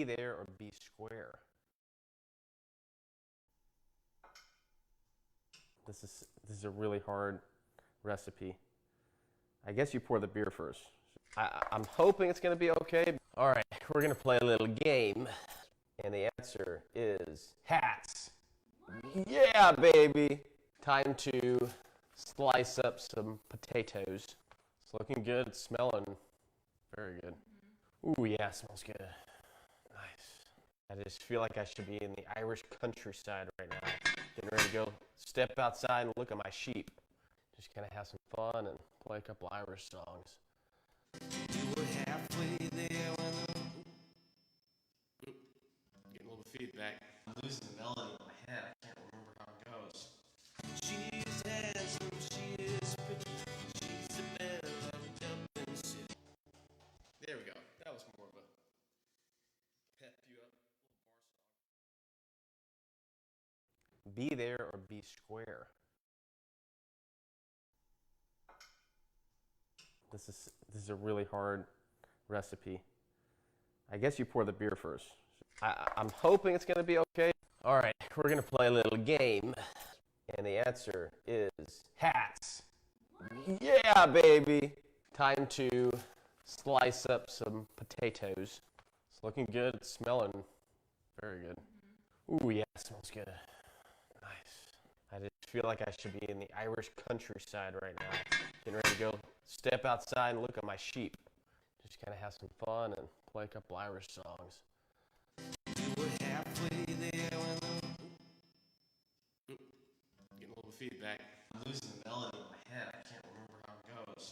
Be there or be square. This is a really hard recipe. I guess you pour the beer first. I'm hoping it's going to be okay. All right, we're going to play a little game, and the answer is hats. Yeah, baby. Time to slice up some potatoes. It's looking good. It's smelling very good. Ooh, yeah, it smells good. Nice. I just feel like I should be in the Irish countryside right now. Getting ready to go step outside and look at my sheep. Just kind of have some fun and play a couple Irish songs. You were halfway there when getting a little feedback. I'm losing the melody in my head. I can't remember how it goes. She's handsome, she is pretty. She's the belle of Dublin City. There we go. That was more of a pep you up little bar song. Be there or be square. This is a really hard recipe. I guess you pour the beer first. I'm hoping it's going to be okay. All right, we're going to play a little game, and the answer is hats. Yeah, baby. Time to slice up some potatoes. It's looking good. It's smelling very good. Ooh, yeah, it smells good. Nice. I just feel like I should be in the Irish countryside right now. Getting ready to go step outside and look at my sheep. Just kind of have some fun and play a couple Irish songs. You were halfway there when getting a little feedback. I'm losing the melody in my head. I can't remember how it goes.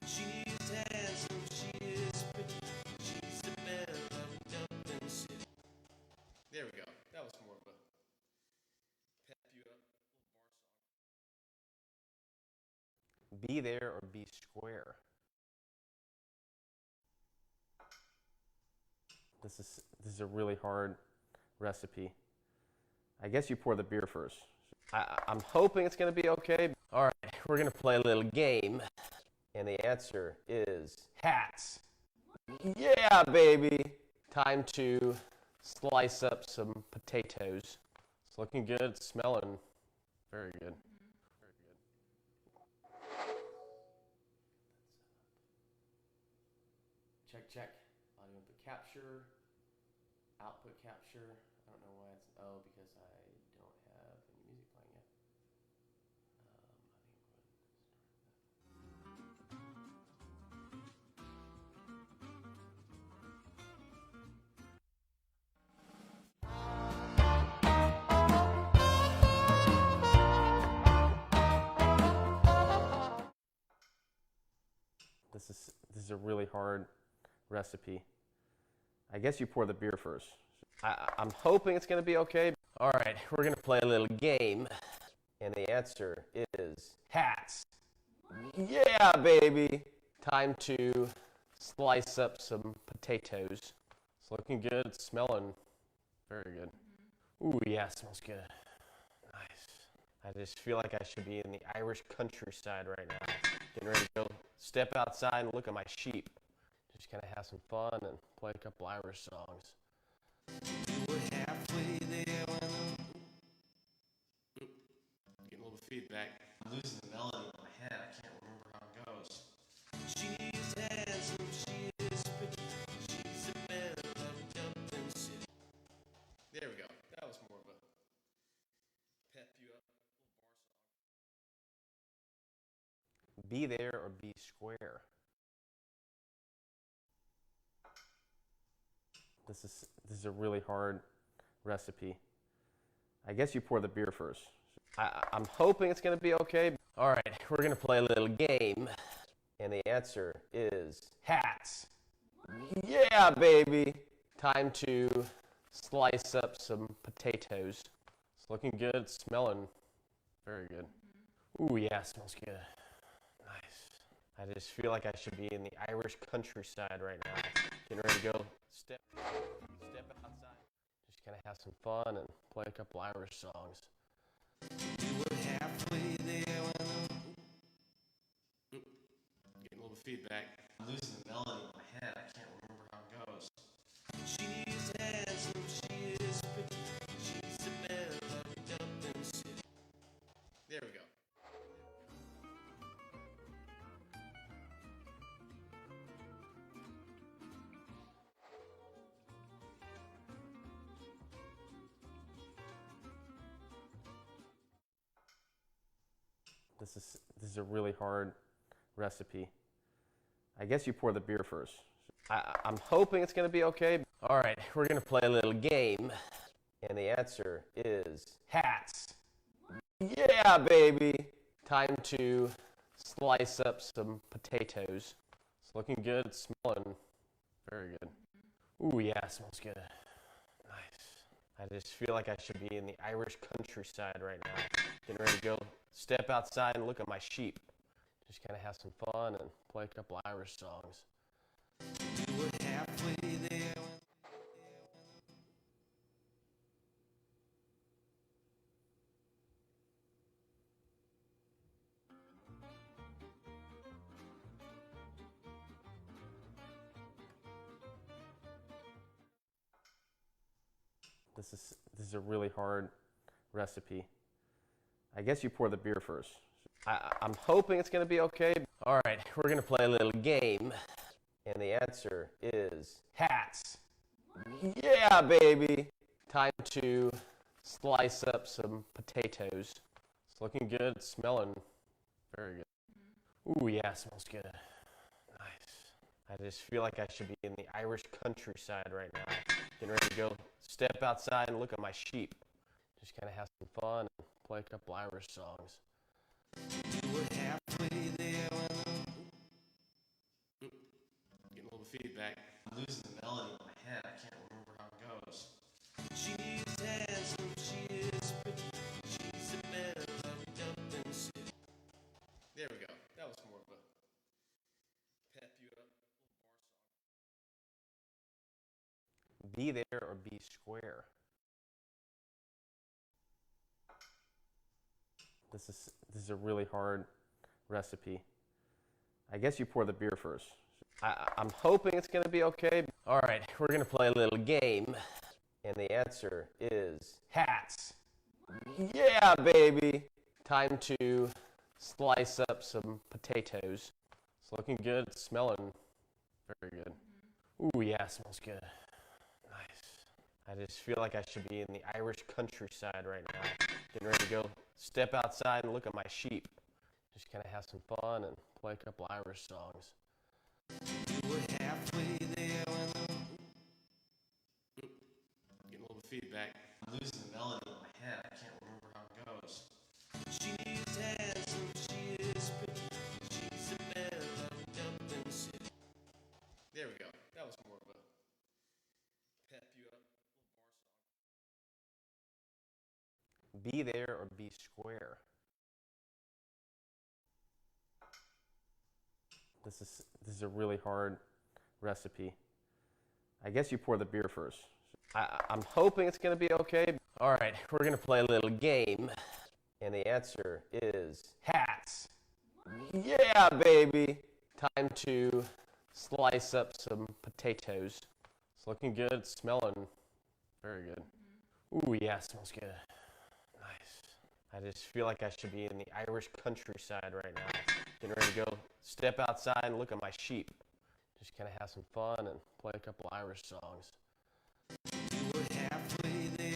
She's handsome, she is pretty. She's the belle of Dublin City. There we go. That was more of a pep you up little bar song. Be there or be square. This is a really hard recipe. I guess you pour the beer first. I'm hoping it's going to be okay. All right, we're going to play a little game, and the answer is hats. Yeah, baby. Time to slice up some potatoes. It's looking good. It's smelling very good. Very good. Check, check. Audio input capture. Output capture. I don't know why it's because I don't have any music playing yet. This is a really hard recipe. I guess you pour the beer first. I'm hoping it's going to be okay. All right, we're going to play a little game, and the answer is hats. Yeah, baby. Time to slice up some potatoes. It's looking good. It's smelling very good. Ooh, yeah, it smells good. Nice. I just feel like I should be in the Irish countryside right now. Getting ready to go step outside and look at my sheep. Just kind of have some fun and play a couple Irish songs. You were halfway there when getting a little feedback. I'm losing the melody in my head. I can't remember how it goes. She's handsome, she is pretty. She's the belle of Dublin City. There we go. That was more of a pep you up little bar song. Be there or be square. This is a really hard recipe. I guess you pour the beer first. I'm hoping it's going to be okay. All right, we're going to play a little game, and the answer is hats. Yeah, baby. Time to slice up some potatoes. It's looking good. It's smelling very good. Ooh, yeah, it smells good. Nice. I just feel like I should be in the Irish countryside right now. Getting ready to go step outside. Just kind of have some fun and play a couple Irish songs. You were halfway there when getting a little feedback. I'm losing the melody in my head. I can't remember how it goes. She's This is a really hard recipe. I guess you pour the beer first. I'm hoping it's going to be okay. All right, we're going to play a little game. And the answer is hats. Yeah, baby. Time to slice up some potatoes. It's looking good. It's smelling very good. Ooh, yeah, it smells good. Nice. I just feel like I should be in the Irish countryside right now. Getting ready to go step outside and look at my sheep. Just kind of have some fun and play a couple Irish songs. You were halfway there. This is a really hard recipe. I guess you pour the beer first. I'm hoping it's going to be okay. All right, we're going to play a little game. And the answer is hats. Yeah, baby. Time to slice up some potatoes. It's looking good. It's smelling very good. Ooh, yeah, it smells good. Nice. I just feel like I should be in the Irish countryside right now. Getting ready to go step outside and look at my sheep. Just kind of have some fun and play a couple Irish songs. You were halfway there. Getting a little feedback. I'm losing the melody in my head. I can't remember how it goes. She's handsome, she is pretty. She's the belle of Dublin City. There we go. That was more of a pep you up little bar song. Be there or be square. This is a really hard recipe. I guess you pour the beer first. I'm hoping it's going to be okay. All right, we're going to play a little game. And the answer is hats. Yeah, baby. Time to slice up some potatoes. It's looking good. It's smelling very good. Ooh, yeah, it smells good. Nice. I just feel like I should be in the Irish countryside right now. Getting ready to go step outside and look at my sheep. Just kind of have some fun and play a couple Irish songs. You were halfway there. Getting a little feedback. I'm losing the melody in my head. I can't remember how it goes. She's handsome, she is pretty. She's the belle of Dublin City. There we go. That was more of a pep you up little bar song. Be there or be square. This is a really hard recipe. I guess you pour the beer first. I'm hoping it's going to be okay. All right, we're going to play a little game. And the answer is hats. Yeah, baby. Time to slice up some potatoes. It's looking good. It's smelling very good. Ooh, yeah, it smells good. Nice. I just feel like I should be in the Irish countryside right now. Getting ready to go step outside and look at my sheep. Just kind of have some fun and play a couple Irish songs. You were halfway there.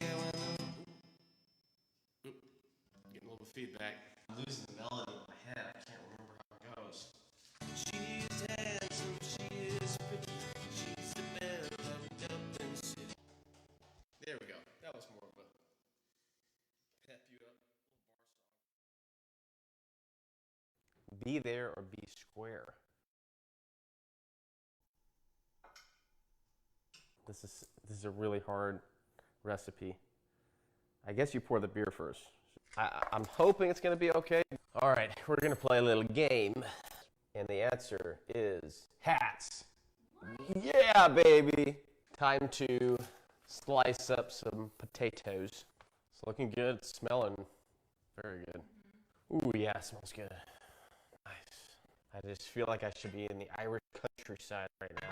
Getting a little feedback. I'm losing the melody in my head. I can't remember how it goes. She's handsome, she is pretty. She's the belle of Dublin City. There we go. That was more of a pep you up little bar song. Be there or be square. This is a really hard recipe. I guess you pour the beer first. I'm hoping it's going to be okay. All right, we're going to play a little game. And the answer is hats. Yeah, baby. Time to slice up some potatoes. It's looking good. It's smelling very good. Ooh, yeah, it smells good. Nice. I just feel like I should be in the Irish countryside right now.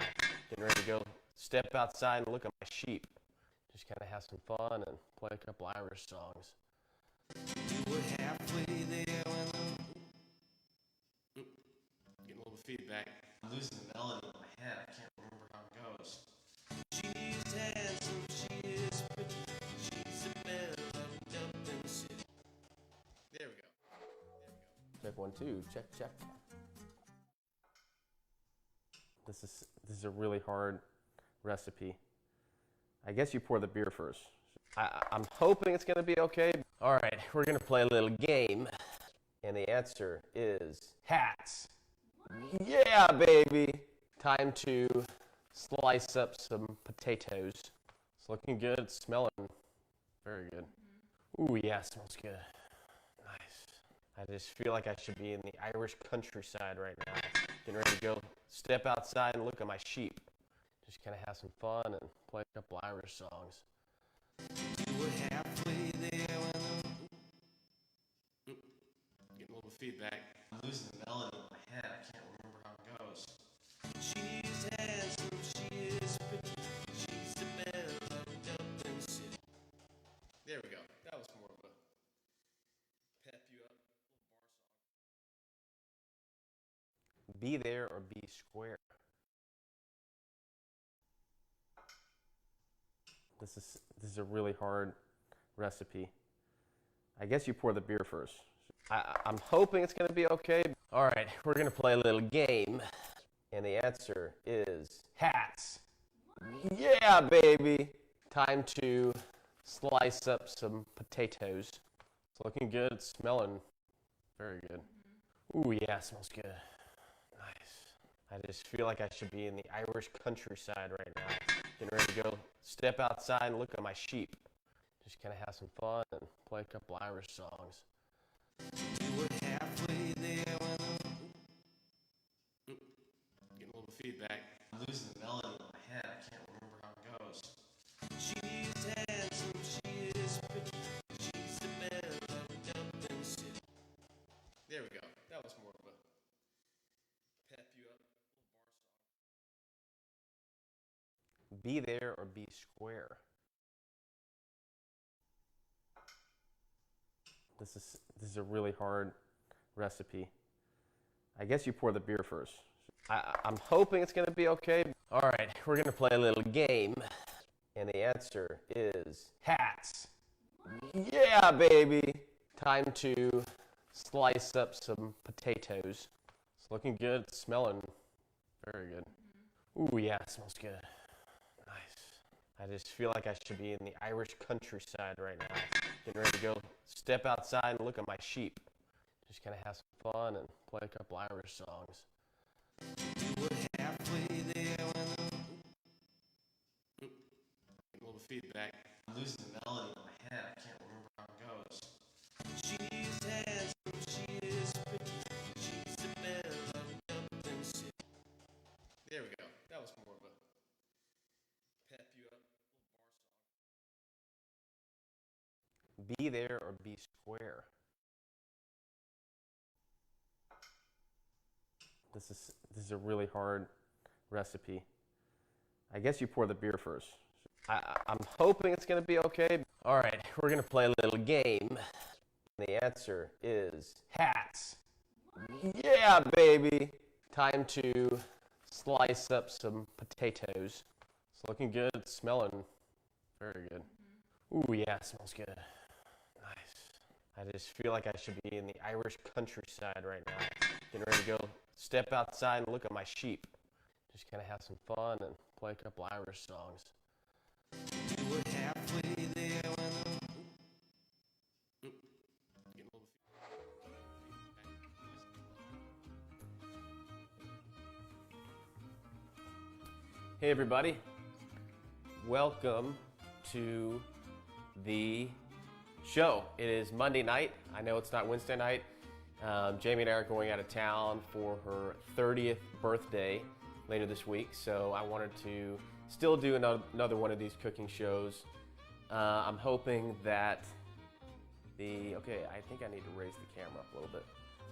Getting ready to go step outside and look at my sheep. Just kind of have some fun and play a couple Irish songs. You were halfway there. Getting a little feedback. I'm losing the melody in my head. I can't remember how it goes. She's handsome, she is pretty. She's the belle of Dublin City. There we go. Check 1 2. Check check. This is a really hard recipe. I guess you pour the beer first. I'm hoping it's gonna be okay. All right, we're gonna play a little game, and the answer is hats. Yeah, baby. Time to slice up some potatoes. It's looking good. It's smelling very good. Ooh, yeah, it smells good. Nice. I just feel like I should be in the Irish countryside right now. Getting ready to go step outside and look at my sheep. Just kind of have some fun and play a couple Irish songs. You were halfway there when getting a little feedback. I'm losing the melody in my head. I can't remember how it goes. She's handsome, she is pretty. She's the belle of Dublin City. There we go. That was more of a pep you up little bar song. Be there or be square. This is a really hard recipe. I guess you pour the beer first. I'm hoping it's gonna be okay. All right, we're gonna play a little game, and the answer is hats. Yeah, baby. Time to slice up some potatoes. It's looking good. It's smelling very good. Ooh, yeah, it smells good. Nice. I just feel like I should be in the Irish countryside right now. Getting ready to go step outside and look at my sheep. Just kind of have some fun and play a couple Irish songs. You were halfway there when getting a little feedback. I'm losing the melody in my head. I can't remember how it goes. She's handsome, she is pretty. She's the belle of Dublin City. There we go. That was more of a pep you up little bar song. Be there or be square. This is a really hard recipe. I guess you pour the beer first. I'm hoping it's gonna be okay. All right, we're gonna play a little game, and the answer is hats. Yeah, baby. Time to slice up some potatoes. It's looking good. It's smelling very good. Ooh, yeah, it smells good. Nice. I just feel like I should be in the Irish countryside right now. Getting ready to go step outside and look at my sheep. Just kind of have some fun and play a couple Irish songs. You were halfway there when getting a little feedback. I'm losing the melody in my head. I can't remember how it goes. She's handsome, she is pretty. She's the belle of Dublin City. There we go. That was more of a pep you up little bar song. Be there or be square. This is a really hard recipe. I guess you pour the beer first. I'm hoping it's gonna be okay. All right, we're gonna play a little game. The answer is hats. Yeah, baby. Time to slice up some potatoes. It's looking good. It's smelling very good. Ooh, yeah, it smells good. Nice. I just feel like I should be in the Irish countryside right now. Getting ready to go step outside and look at my sheep. Just kind of have some fun and play a couple Irish songs. You were halfway there when getting a little Hey everybody, welcome to the show. It is Monday night. I know it's not Wednesday night. Jamie and I are going out of town for her 30th birthday later this week, so I wanted to still do another one of these cooking shows. I'm hoping that okay, I think I need to raise the camera up a little bit.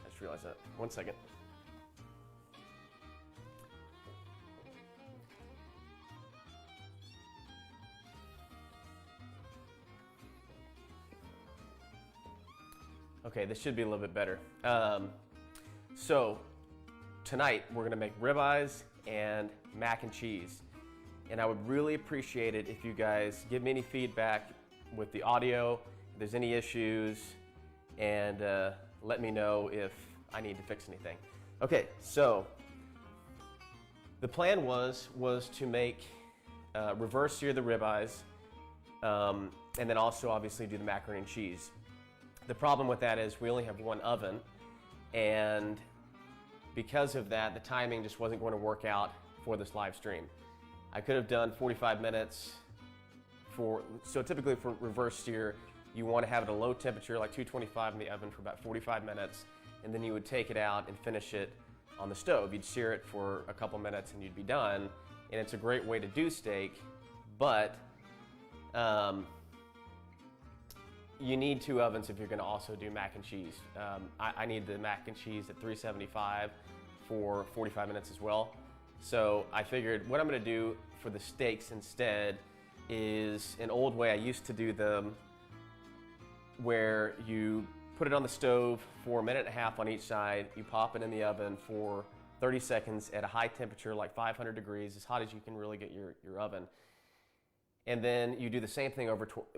I just realized that. One second. Okay, this should be a little bit better. So tonight we're gonna make ribeyes and mac and cheese. And I would really appreciate it if you guys give me any feedback with the audio, if there's any issues, and let me know if I need to fix anything. Okay, so the plan was to make reverse sear the ribeyes, and then also obviously do the macaroni and cheese. The problem with that is we only have one oven, and because of that, the timing just wasn't going to work out for this live stream. I could have done 45 minutes so typically for reverse sear, you want to have it at a low temperature, like 225 in the oven for about 45 minutes, and then you would take it out and finish it on the stove. You'd sear it for a couple minutes and you'd be done, and it's a great way to do steak, but you need two ovens if you're going to also do mac and cheese. I need the mac and cheese at 375 for 45 minutes as well. So I figured what I'm going to do for the steaks instead is an old way I used to do them, where you put it on the stove for a minute and a half on each side, you pop it in the oven for 30 seconds at a high temperature, like 500 degrees, as hot as you can really get your oven. And then you do the same thing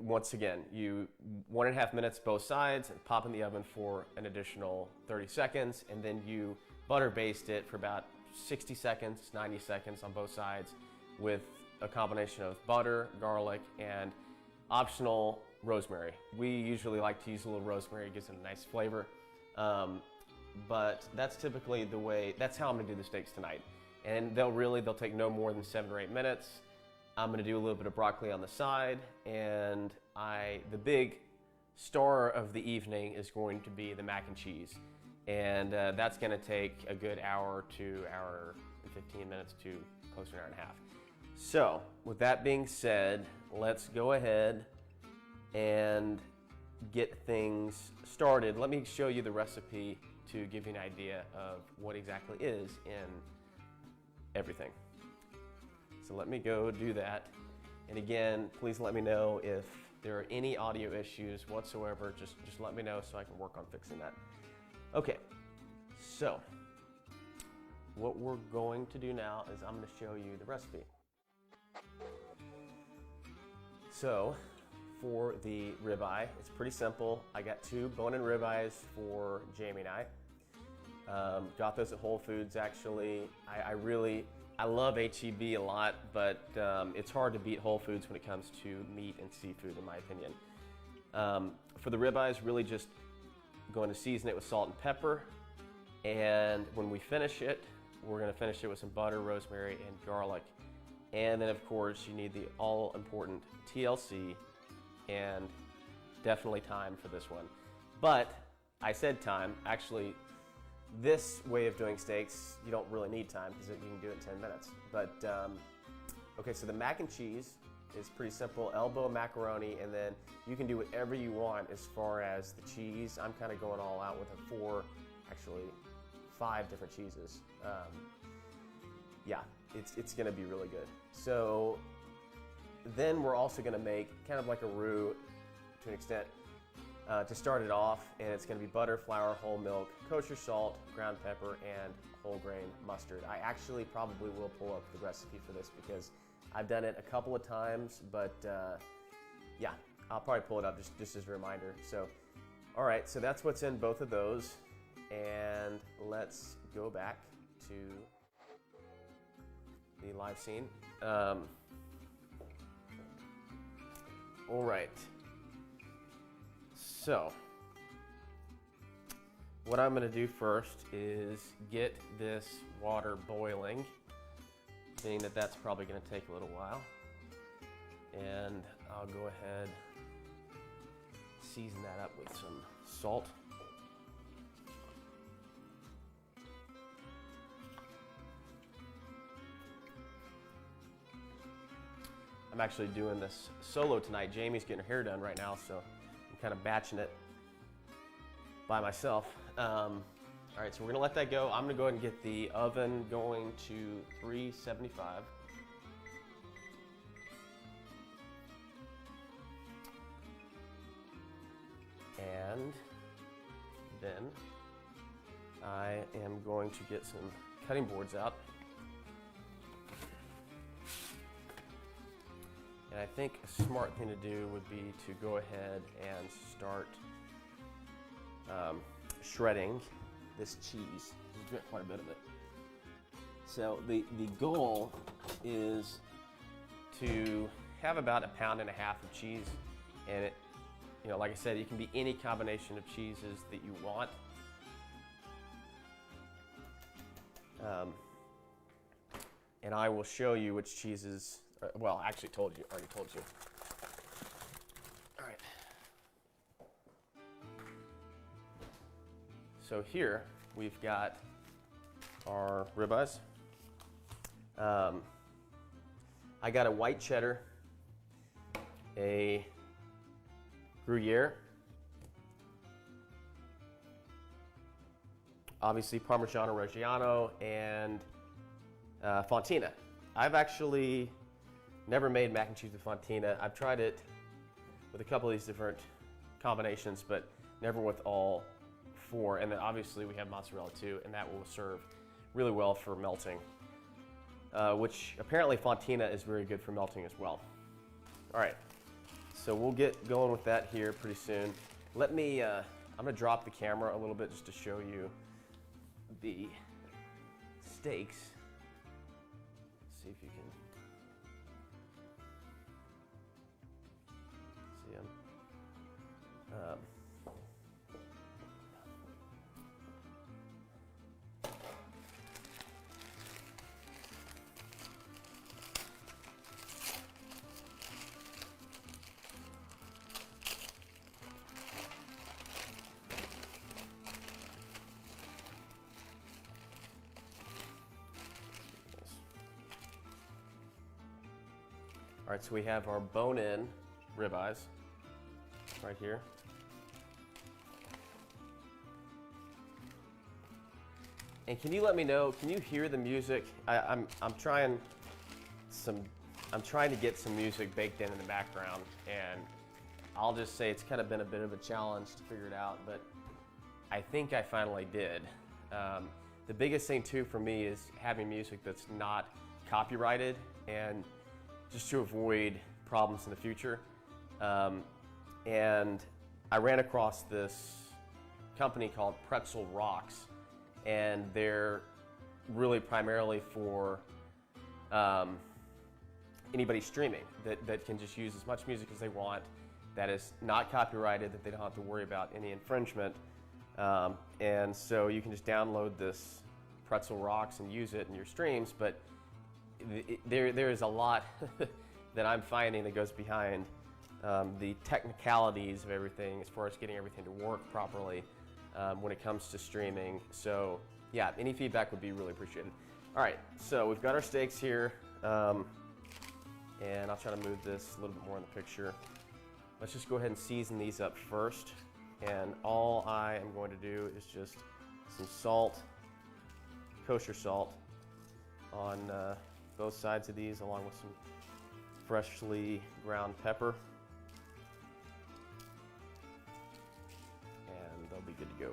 once again. You 1.5 minutes both sides and pop in the oven for an additional 30 seconds, and then you butter baste it for about 60 seconds, 90 seconds on both sides with a combination of butter, garlic, and optional rosemary. We usually like to use a little rosemary, it gives it a nice flavor. But that's typically that's how I'm gonna do the steaks tonight. And they'll take no more than 7 or 8 minutes. I'm gonna do a little bit of broccoli on the side, and the big star of the evening is going to be the mac and cheese. And that's gonna take a good hour to hour and 15 minutes to close to an hour and a half. So with that being said, let's go ahead and get things started. Let me show you the recipe to give you an idea of what exactly is in everything. So let me go do that. And again, please let me know if there are any audio issues whatsoever. Just let me know so I can work on fixing that. Okay, so what we're going to do now is I'm going to show you the recipe. So for the ribeye, it's pretty simple. I got 2 bone-in ribeyes for Jamie and I. Got those at Whole Foods actually. I love HEB a lot, but it's hard to beat Whole Foods when it comes to meat and seafood, in my opinion. For the ribeyes, really just going to season it with salt and pepper, and when we finish it, we're going to finish it with some butter, rosemary, and garlic. And then of course you need the all-important TLC, and definitely thyme for this one. But I said thyme. Actually, this way of doing steaks, you don't really need thyme because you can do it in 10 minutes. But okay, so the mac and cheese is pretty simple. Elbow macaroni, and then you can do whatever you want as far as the cheese. I'm kind of going all out with 5 different cheeses. Yeah, it's gonna be really good. So then we're also gonna make kind of like a roux to an extent to start it off, and it's gonna be butter, flour, whole milk, kosher salt, ground pepper, and whole grain mustard. I actually probably will pull up the recipe for this because I've done it a couple of times, but yeah, I'll probably pull it up just as a reminder. So, all right, so that's what's in both of those, and let's go back to the live scene. All right, so what I'm gonna do first is get this water boiling, being that that's probably gonna take a little while. And I'll go ahead, season that up with some salt. I'm actually doing this solo tonight. Jamie's getting her hair done right now, so I'm kind of batching it by myself. All right, so we're gonna let that go. I'm gonna go ahead and get the oven going to 375. And then I am going to get some cutting boards out. And I think a smart thing to do would be to go ahead and start shredding this cheese. There's quite a bit of it. So the goal is to have about 1.5 pounds of cheese, and it, you know, like I said, it can be any combination of cheeses that you want. And I will show you which cheeses. Well, I actually already told you. All right. So here we've got our ribeyes. I got a white cheddar, a Gruyere, obviously Parmigiano Reggiano, and Fontina. I've actually never made mac and cheese with Fontina. I've tried it with a couple of these different combinations, but never with all 4. And then obviously we have mozzarella too, and that will serve really well for melting, which apparently Fontina is very good for melting as well. All right, so we'll get going with that here pretty soon. Let me, I'm gonna drop the camera a little bit just to show you the steaks. See if you can see them. All right, so we have our bone-in ribeyes right here. And can you let me know? Can you hear the music? I'm trying to get some music baked in the background, and I'll just say it's kind of been a bit of a challenge to figure it out, but I think I finally did. The biggest thing too for me is having music that's not copyrighted, and just to avoid problems in the future. And I ran across this company called Pretzel Rocks, and they're really primarily for anybody streaming that can just use as much music as they want, that is not copyrighted, that they don't have to worry about any infringement. And so you can just download this Pretzel Rocks and use it in your streams, but there is a lot that I'm finding that goes behind the technicalities of everything as far as getting everything to work properly when it comes to streaming. So yeah, any feedback would be really appreciated. All right, so we've got our steaks here, and I'll try to move this a little bit more in the picture. Let's just go ahead and season these up first, and all I am going to do is just some salt, kosher salt, on both sides of these, along with some freshly ground pepper, and they'll be good to go.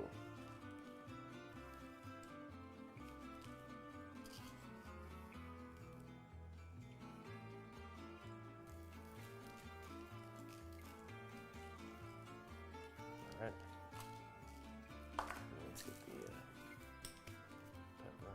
All right, let's get the pepper.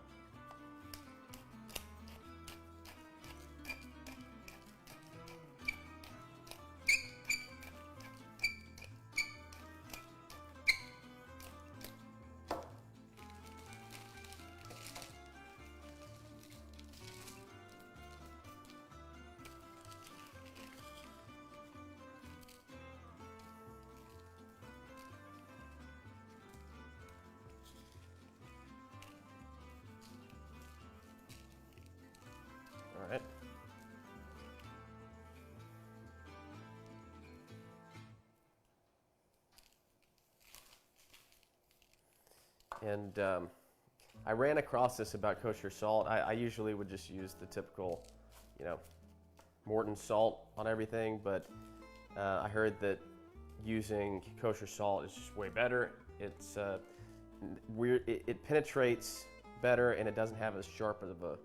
All right. And I ran across this about kosher salt. I usually would just use the typical, you know, Morton salt on everything, but I heard that using kosher salt is just way better. It's weird. It penetrates better, and it doesn't have as sharp of a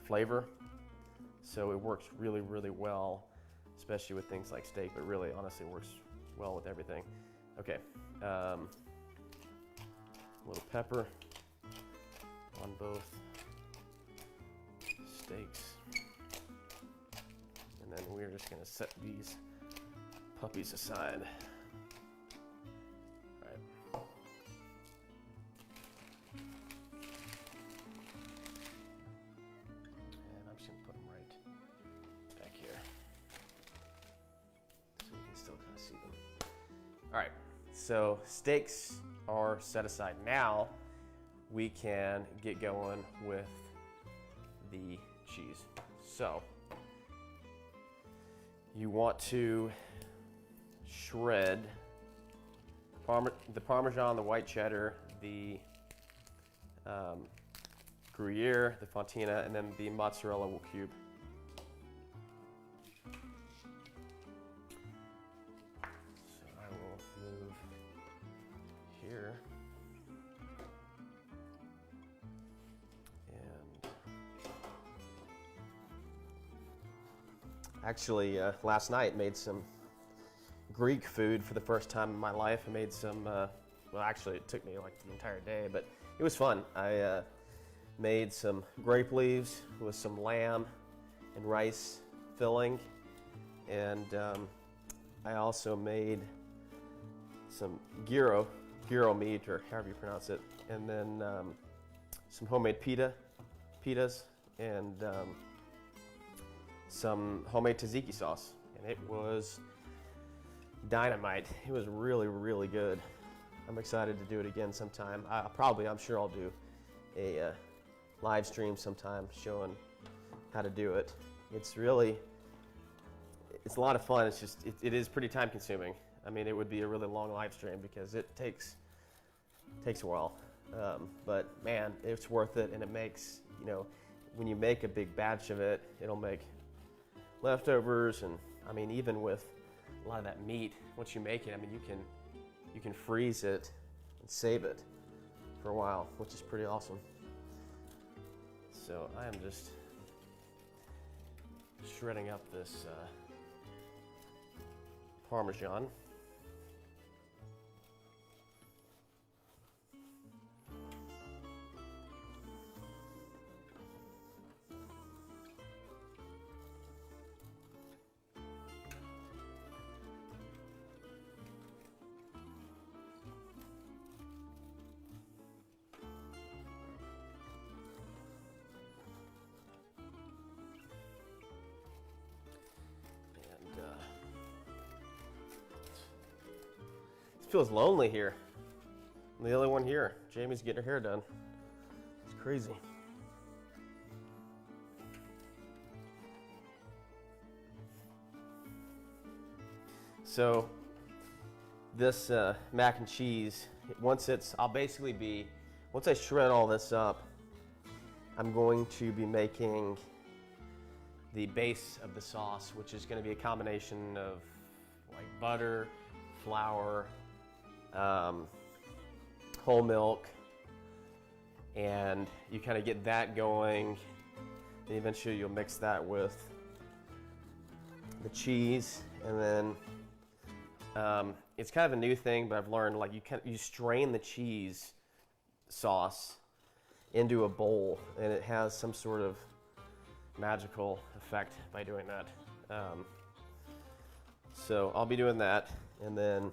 flavor. So it works really, really well, especially with things like steak, but really, honestly, works well with everything. Okay, a little pepper. on both steaks. And then we're just gonna set these puppies aside. All right. And I'm just gonna put them right back here so you can still kind of see them. All right, so steaks are set aside. Now we can get going with the cheese. So you want to shred the Parmesan, the white cheddar, the Gruyere, the Fontina, and then the mozzarella will cube. So I will move here. And actually, last night made some Greek food for the first time in my life. I made some, well, actually it took me like the entire day, but it was fun. I made some grape leaves with some lamb and rice filling, and I also made some gyro meat, or however you pronounce it, and then some homemade pitas, and some homemade tzatziki sauce, and it was dynamite. It was really, really good. I'm excited to do it again sometime. I'm sure I'll do a live stream sometime showing how to do it. It's a lot of fun. It's just, it is pretty time consuming. I mean, it would be a really long live stream because it takes a while. But man, it's worth it, and it makes, when you make a big batch of it, it'll make leftovers, and I mean, even with a lot of that meat, once you make it, I mean, you can freeze it and save it for a while, which is pretty awesome. So I am just shredding up this Parmesan. It feels lonely here. I'm the only one here. Jamie's getting her hair done. It's crazy. So this mac and cheese, once I shred all this up, I'm going to be making the base of the sauce, which is going to be a combination of like butter, flour, whole milk, and you kind of get that going. Then eventually you'll mix that with the cheese, and then it's kind of a new thing, but I've learned like you strain the cheese sauce into a bowl, and it has some sort of magical effect by doing that. So I'll be doing that, and then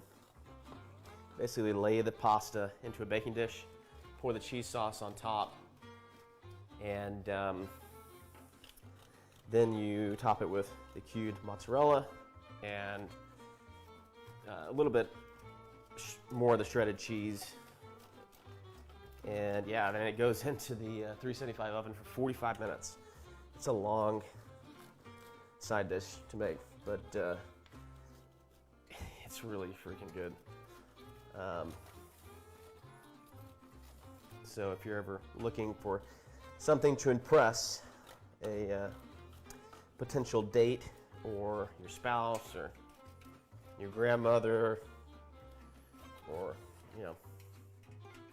basically lay the pasta into a baking dish, pour the cheese sauce on top, and then you top it with the cubed mozzarella and a little bit more of the shredded cheese. And yeah, then it goes into the 375 oven for 45 minutes. It's a long side dish to make, but it's really freaking good. So if you're ever looking for something to impress a potential date, or your spouse, or your grandmother, or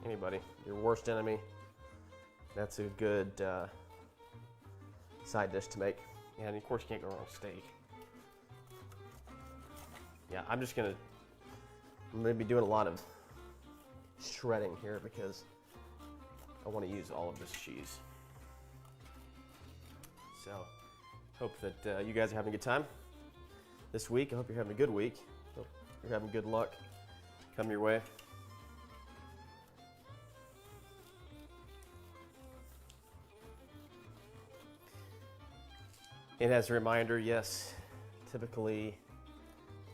anybody, your worst enemy, that's a good side dish to make. And of course you can't go wrong with steak. Yeah, I'm going to be doing a lot of shredding here because I want to use all of this cheese. So, hope that you guys are having a good time this week. I hope you're having a good week. Hope you're having good luck come your way. And as a reminder, yes, typically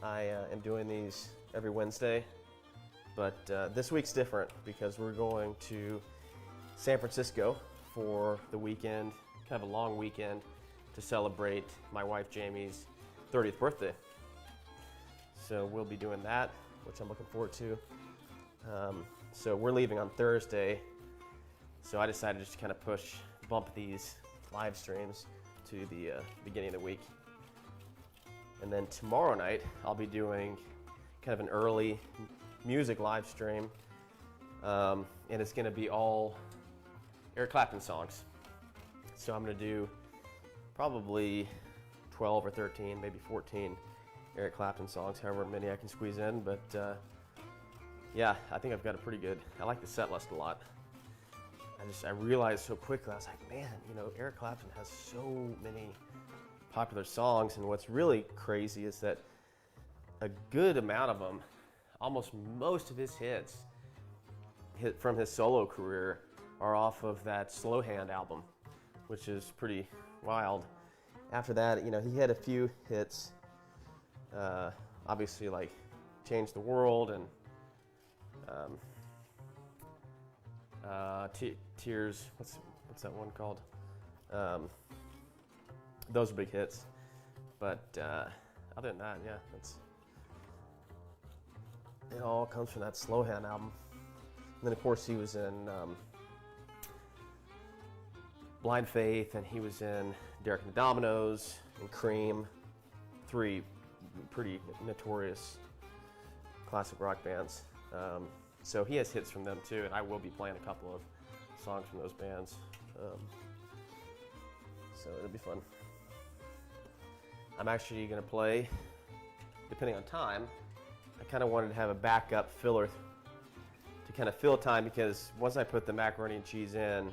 I am doing these every Wednesday, but this week's different because we're going to San Francisco for the weekend, kind of a long weekend, to celebrate my wife Jamie's 30th birthday. So we'll be doing that, which I'm looking forward to. So we're leaving on Thursday, so I decided just to kind of bump these live streams to the beginning of the week. And then tomorrow night, I'll be doing kind of an early music live stream, and it's going to be all Eric Clapton songs. So I'm going to do probably 12 or 13, maybe 14 Eric Clapton songs, however many I can squeeze in. But yeah, I think I've got a pretty good, I like the set list a lot. I realized so quickly, I was like, man, you know, Eric Clapton has so many popular songs, and what's really crazy is that a good amount of them, almost most of his hits from his solo career are off of that Slow Hand album, which is pretty wild. After that, you know, he had a few hits, obviously like Change the World and Tears, what's that one called? Those are big hits, but other than that, yeah, it all comes from that Slow Hand album. And then of course he was in Blind Faith, and he was in Derek and the Dominoes and Cream, 3 pretty notorious classic rock bands. So he has hits from them too, and I will be playing a couple of songs from those bands. So it'll be fun. I'm actually going to play, depending on time, I kind of wanted to have a backup filler to kind of fill time, because once I put the macaroni and cheese in,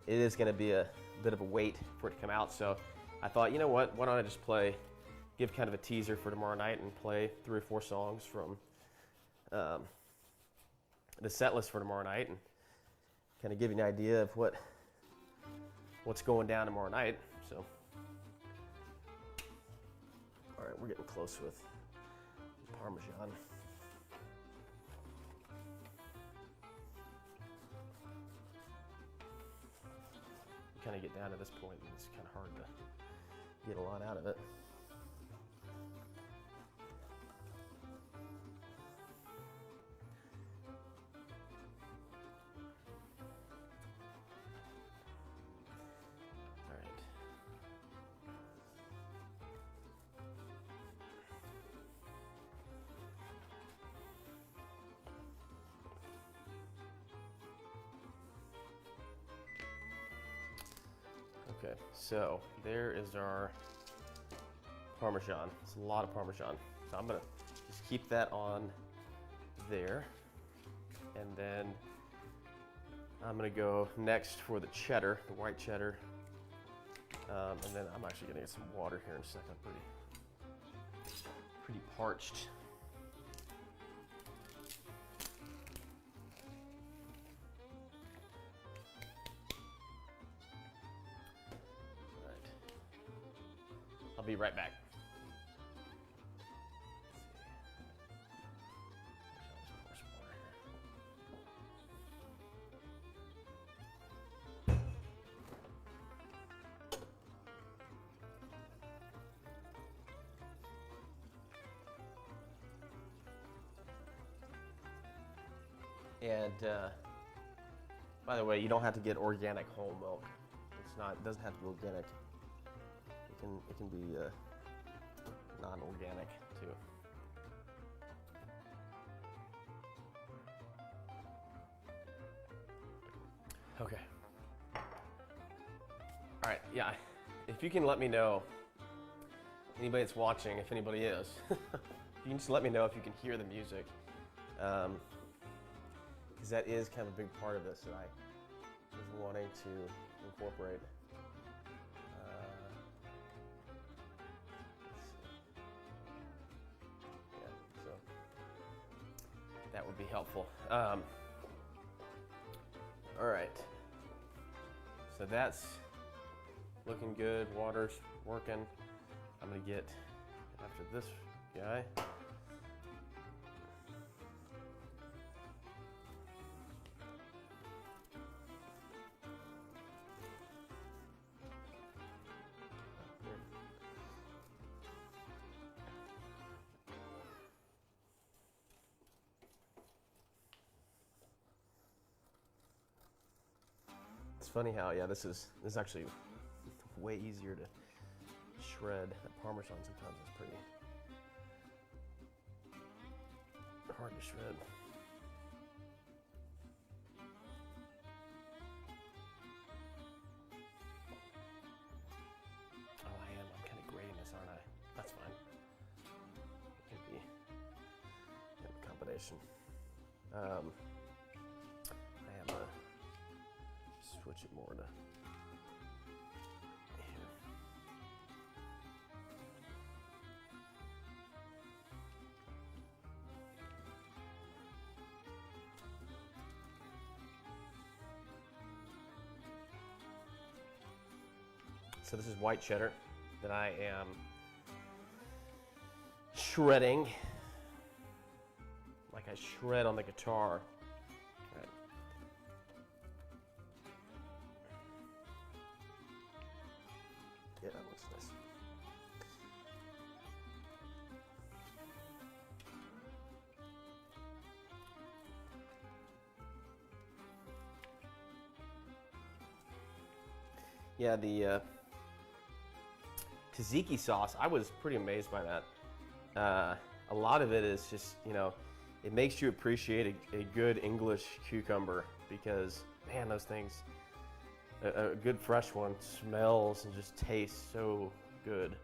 it is going to be a bit of a wait for it to come out. So I thought, you know what, why don't I just give kind of a teaser for tomorrow night and play 3 or 4 songs from the set list for tomorrow night, and kind of give you an idea of what's going down tomorrow night. So, all right, we're getting close with Parmesan. You kind of get down to this point, and it's kind of hard to get a lot out of it. Okay, so there is our Parmesan. It's a lot of Parmesan. So I'm gonna just keep that on there. And then I'm gonna go next for the cheddar, the white cheddar. And then I'm actually gonna get some water here in a second. Pretty parched. I'll be right back. And by the way, you don't have to get organic whole milk. It doesn't have to be organic. It can be non-organic too. Okay. All right. Yeah. If you can let me know, anybody that's watching, if anybody is, you can just let me know if you can hear the music, because that is kind of a big part of this. That wanting to incorporate. Let's see. Yeah, so that would be helpful. All right. So that's looking good. Water's working. I'm gonna get after this guy. It's funny how, yeah, this is actually way easier to shred. That Parmesan sometimes is pretty hard to shred. Oh, I am. I'm kind of grating this, aren't I? That's fine. It could be a combination. I am switch it more to here. So this is white cheddar that I am shredding like I shred on the guitar. Right. Yeah, that looks nice. Yeah, the tzatziki sauce, I was pretty amazed by that. A lot of it is just, you know, it makes you appreciate a good English cucumber because, man, those things, a good fresh one smells and just tastes so good.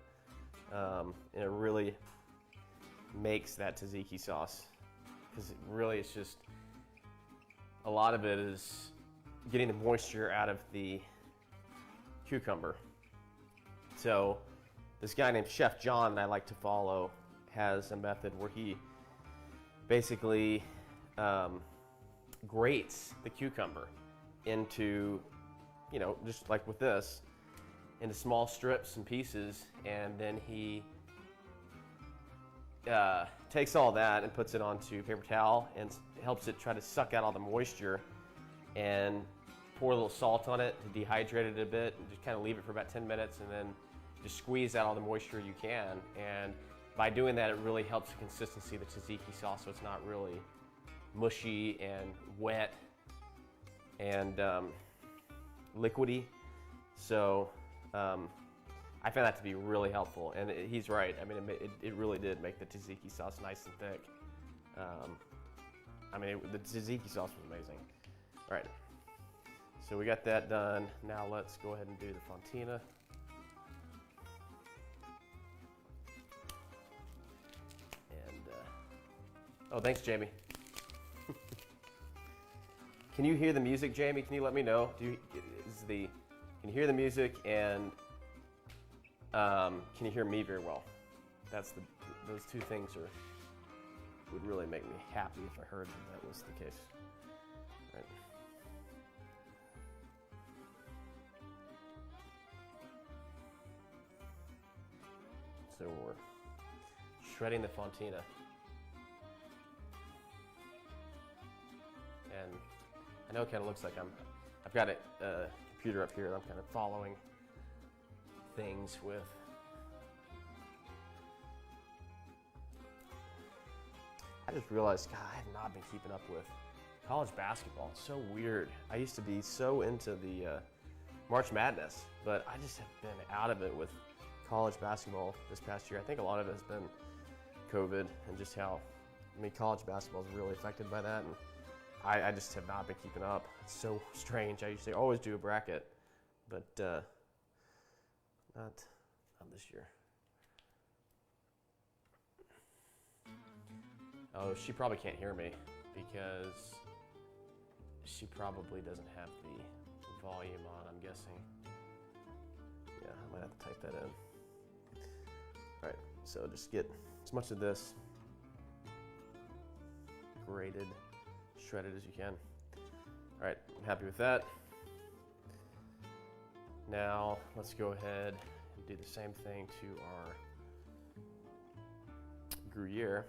And it really makes that tzatziki sauce because it really is just, a lot of it is getting the moisture out of the cucumber. So this guy named Chef John that I like to follow has a method where he basically grates the cucumber into, you know, just like with this, into small strips and pieces, and then he takes all that and puts it onto paper towel and helps it try to suck out all the moisture, and pour a little salt on it to dehydrate it a bit, and just kind of leave it for about 10 minutes, and then just squeeze out all the moisture you can. And by doing that, it really helps the consistency of the tzatziki sauce, so it's not really mushy and wet and liquidy. So I found that to be really helpful, and he's right. I mean, it really did make the tzatziki sauce nice and thick. I mean, the tzatziki sauce was amazing. All right, so we got that done. Now let's go ahead and do the fontina. Oh, thanks, Jamie. Can you hear the music, Jamie? Can you let me know? Can you hear the music, and can you hear me very well? Those two things would really make me happy if I heard that was the case. Right. So we're shredding the fontina. And I know it kind of looks like I've got a computer up here that I'm kind of following things with. I just realized, God, I have not been keeping up with college basketball. It's so weird. I used to be so into the March Madness, but I just have been out of it with college basketball this past year. I think a lot of it has been COVID and just how, I mean, college basketball is really affected by that. And I just have not been keeping up. It's so strange. I usually always do a bracket, but not this year. Oh, she probably can't hear me because she probably doesn't have the volume on, I'm guessing. Yeah, I might have to type that in. All right, so just get as much of this grated, shredded as you can. All right, I'm happy with that. Now let's go ahead and do the same thing to our Gruyere.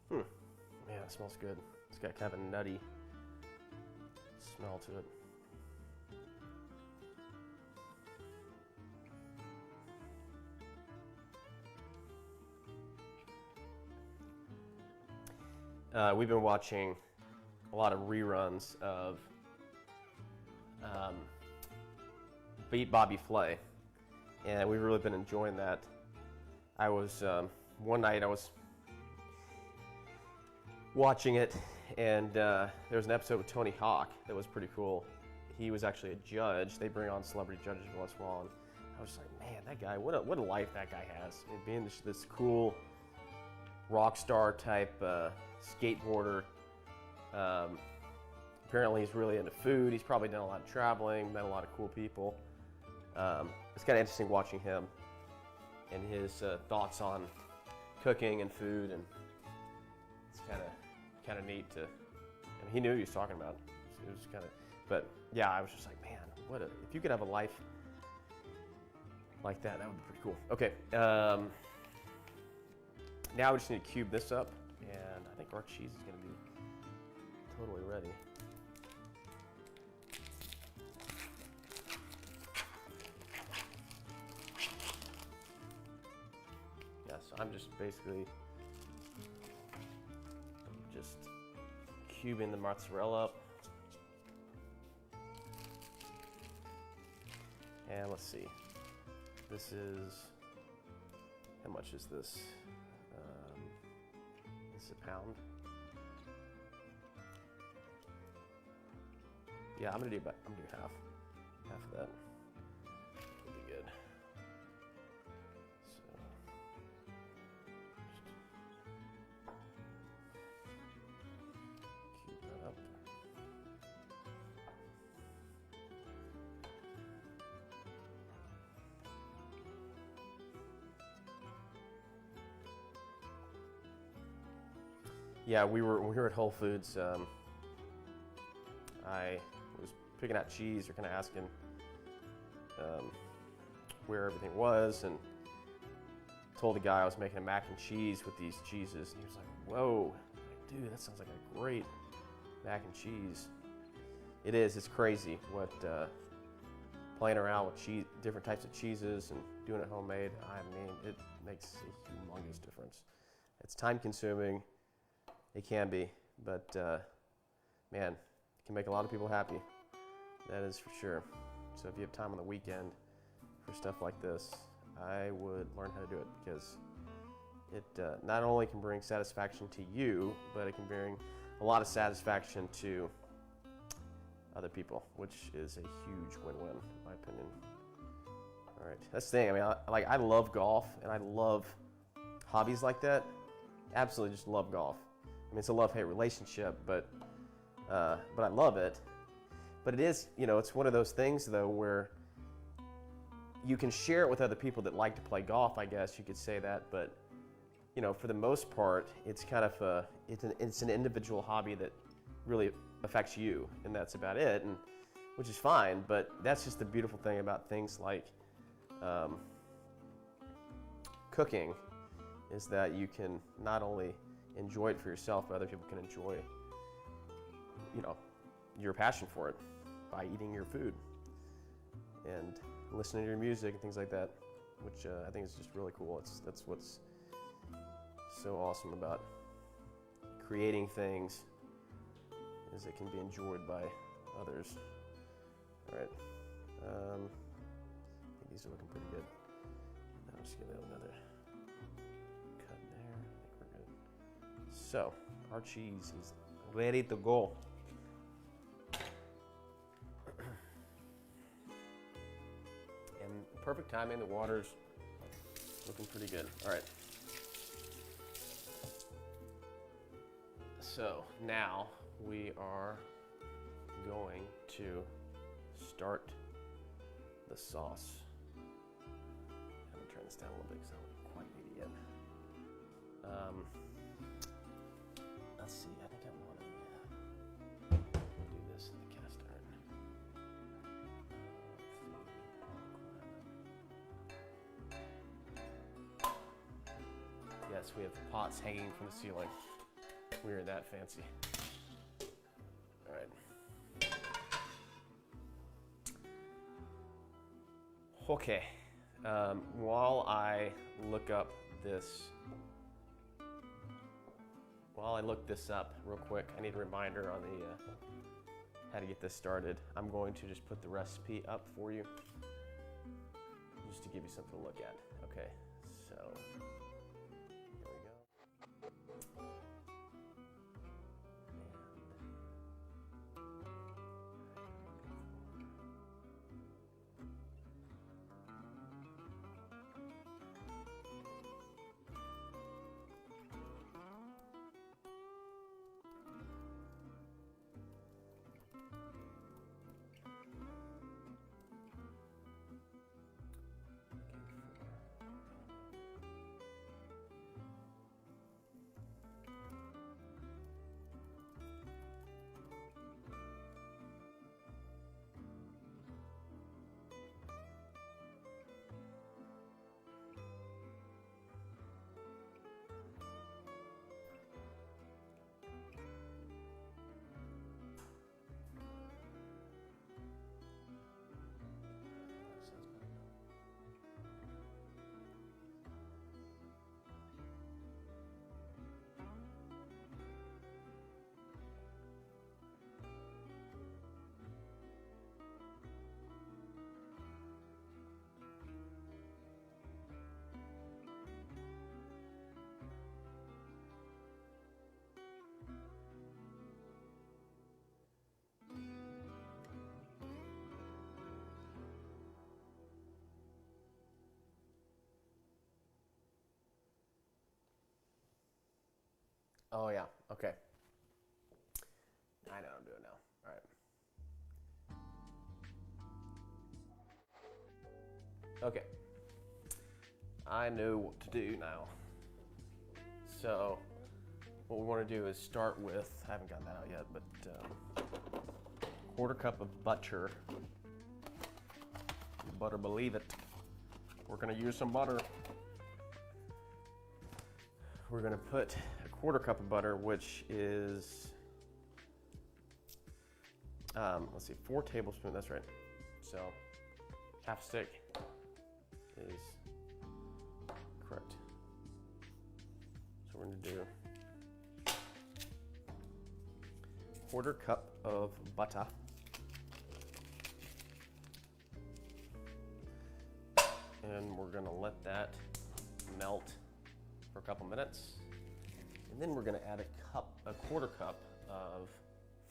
Man, it smells good. It's got kind of a nutty smell to it. We've been watching a lot of reruns of Beat Bobby Flay, and we've really been enjoying that. I was one night I was watching it, and there was an episode with Tony Hawk that was pretty cool. He was actually a judge. They bring on celebrity judges once in a while, and I was just like, man, that guy, what a life that guy has. I mean, being this cool rock star type skateboarder. Apparently he's really into food. He's probably done a lot of traveling, met a lot of cool people. It's kind of interesting watching him and his thoughts on cooking and food, and it's kind of neat to. I mean, he knew what he was talking about. It was kind of, but yeah, I was just like, man, if you could have a life like that would be pretty cool. Okay, now we just need to cube this up, and I think our cheese is going to be totally ready. Yeah, so I'm just basically just cubing the mozzarella up. And let's see, this is, how much is this? This is a pound. Yeah, I'm gonna do half of that. Will be good. So just cube that up. Yeah, when we were at Whole Foods. I was picking out cheese, or kind of asking where everything was, and told the guy I was making a mac and cheese with these cheeses, and he was like, "Whoa, dude, that sounds like a great mac and cheese." It is. It's crazy what playing around with cheese, different types of cheeses, and doing it homemade. I mean, it makes a humongous difference. It's time consuming. It can be, but man, it can make a lot of people happy. That is for sure. So if you have time on the weekend for stuff like this, I would learn how to do it, because it not only can bring satisfaction to you, but it can bring a lot of satisfaction to other people, which is a huge win-win, in my opinion. All right, that's the thing. I mean, I love golf, and I love hobbies like that. Absolutely, just love golf. I mean, it's a love-hate relationship, but I love it. But it is, it's one of those things, though, where you can share it with other people that like to play golf, I guess you could say that. But, for the most part, it's kind of it's an individual hobby that really affects you, and that's about it, and which is fine. But that's just the beautiful thing about things like cooking, is that you can not only enjoy it for yourself, but other people can enjoy, your passion for it by eating your food. and listening to your music and things like that, which I think is just really cool. That's what's so awesome about creating things, is it can be enjoyed by others. All right, I think these are looking pretty good. I'll just give it another cut there. I think we're good. So our cheese is ready to go. And perfect timing, the water's looking pretty good. All right. So now we are going to start the sauce. I'm gonna turn this down a little bit because I don't quite need it yet. Let's see, I think I want to do this in the cast iron. Yes, we have pots hanging from the ceiling. We are that fancy. All right. Okay. While I look this up real quick, I need a reminder on the how to get this started. I'm going to just put the recipe up for you, just to give you something to look at. Okay. So here we go. Oh yeah, okay. I know what I'm doing now. All right. Okay. I know what to do now. So what we want to do is start with, I haven't gotten that out yet, but quarter cup of butter. You better believe it. We're going to use some butter. We're going to put a quarter cup of butter, which is, let's see, 4 tablespoons, that's right. So half stick is correct. So we're going to do quarter cup of butter. And we're going to let that melt for a couple minutes. And then we're going to add a quarter cup of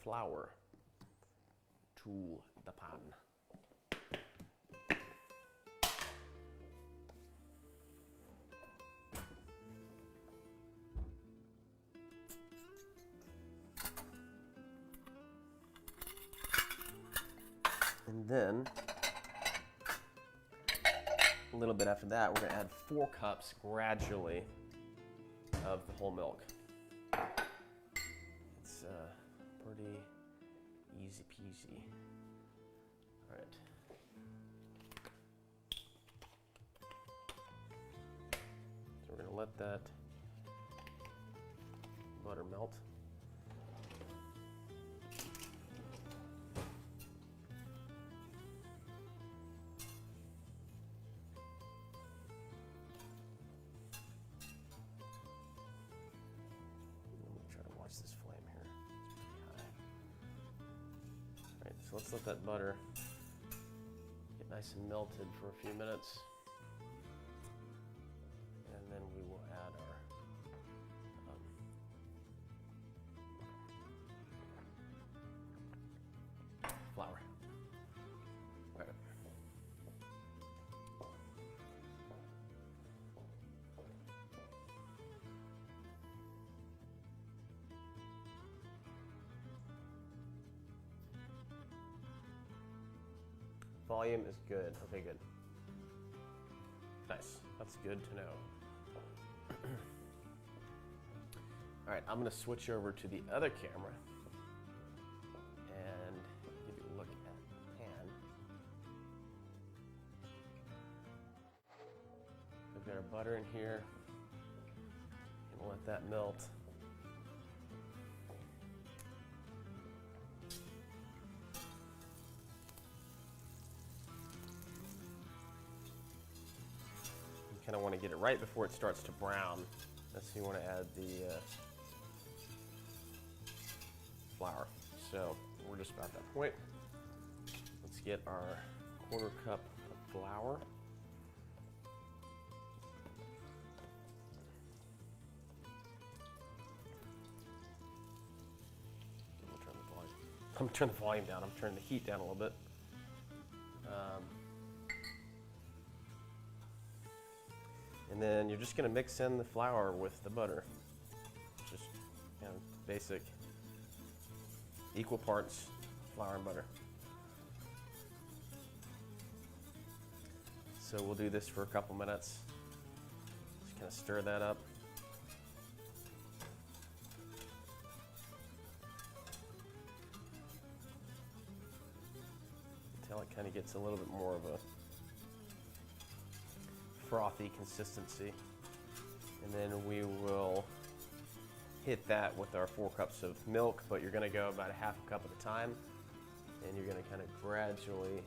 flour to the pan. And then a little bit after that, we're going to add 4 cups gradually of the whole milk. It's pretty easy peasy. All right. So we're going to let that butter melt. So let's let that butter get nice and melted for a few minutes. And then we will add our flour. Right. Volume is good. Okay, good. Nice. That's good to know. All right, I'm going to switch over to the other camera and give you a look at the pan. We've got our butter in here, and we'll let that melt. You kind of want to get it right before it starts to brown. That's when you want to add the flour. So we're just about that point. Let's get our 1/4 cup of flour. I'm gonna turn the volume down. I'm turning the heat down a little bit. And then you're just gonna mix in the flour with the butter. Just basic, equal parts flour and butter. So we'll do this for a couple minutes. Just kind of stir that up. Until it kind of gets a little bit more of a frothy consistency. And then we will hit that with our 4 cups of milk, but you're gonna go about a 1/2 cup at a time, and you're gonna kind of gradually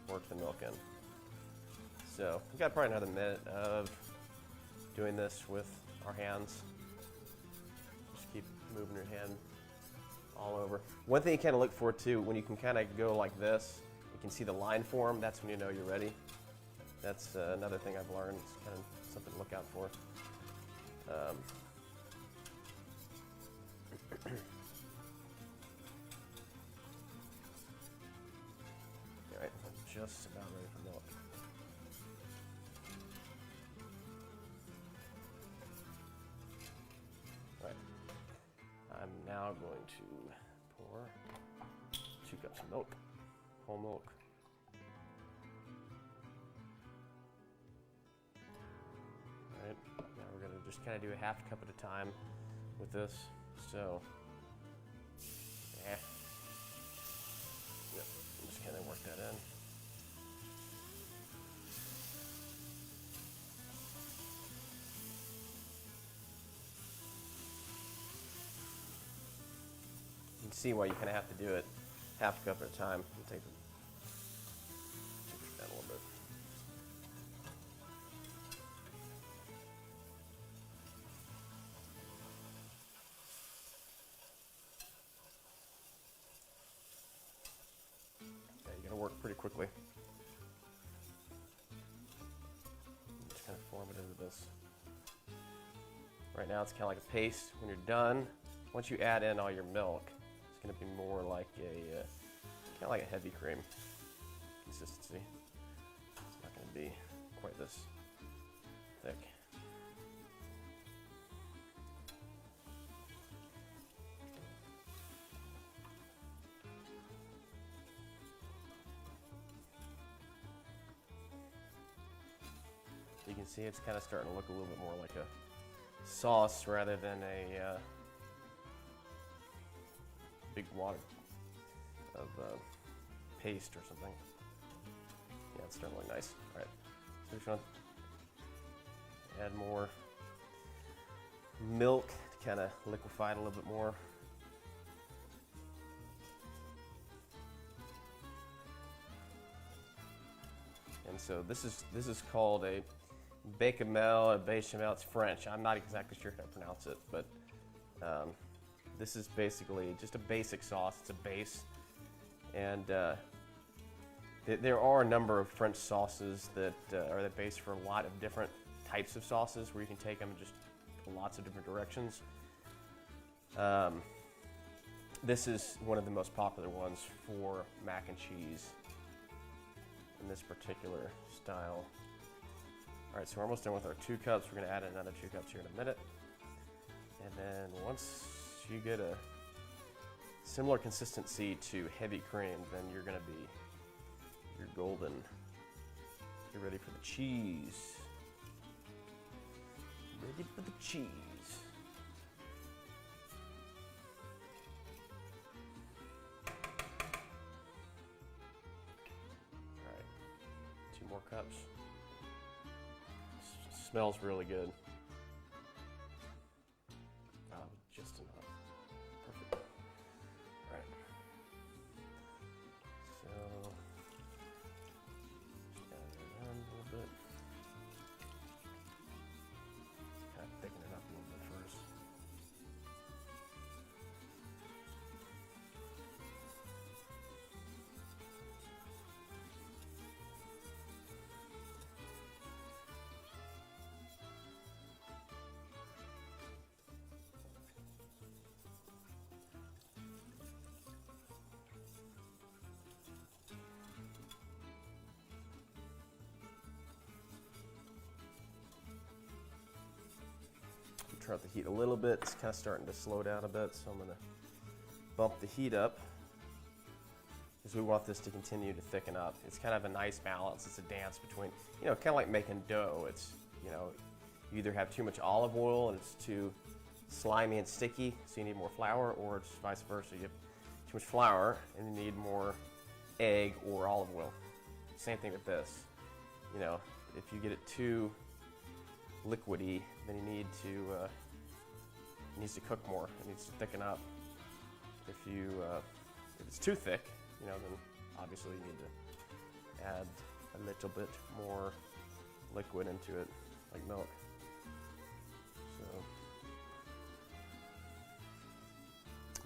work the milk in. So we've got probably another minute of doing this with our hands. Just keep moving your hand all over. One thing you kind of look for too, when you can kind of go like this, you can see the line form, that's when you know you're ready. That's another thing I've learned. It's kind of something to look out for. All right, I'm just about ready for milk. All right, I'm now going to pour 2 cups of milk, whole milk. Now we're going to just kind of do a 1/2 cup at a time with this. So, yep, just kind of work that in. You can see why you kind of have to do it 1/2 cup at a time. Take it down a little bit. Work pretty quickly. Just kind of form it into this. Right now it's kind of like a paste. When you're done, once you add in all your milk, it's going to be more like a kind of like a heavy cream consistency. It's not going to be quite this thick. You can see it's kind of starting to look a little bit more like a sauce rather than a big wad of paste or something. Yeah, it's starting to look nice. All right, so we're just gonna add more milk to kind of liquefy it a little bit more. And so this is called a bechamel or bechamel. It's French. I'm not exactly sure how to pronounce it, but This is basically just a basic sauce. It's a base, and there are a number of French sauces that are the base for a lot of different types of sauces, where you can take them just lots of different directions. This is one of the most popular ones for mac and cheese in this particular style. All right, so we're almost done with our 2 cups. We're gonna add another 2 cups here in a minute. And then once you get a similar consistency to heavy cream, then you're golden. You're ready for the cheese. Ready for the cheese. All right, 2 more cups. Smells really good. Oh, just enough. Perfect. All right. So, just add it around a little bit. Kind of thicken it up a little bit first. Turn up the heat a little bit. It's kind of starting to slow down a bit, so I'm going to bump the heat up because we want this to continue to thicken up. It's kind of a nice balance. It's a dance between, kind of like making dough. It's, you either have too much olive oil and it's too slimy and sticky, so you need more flour, or it's vice versa. You have too much flour and you need more egg or olive oil. Same thing with this. If you get it too liquidy, then you need to it needs to cook more. It needs to thicken up. If it's too thick, then obviously you need to add a little bit more liquid into it, like milk. So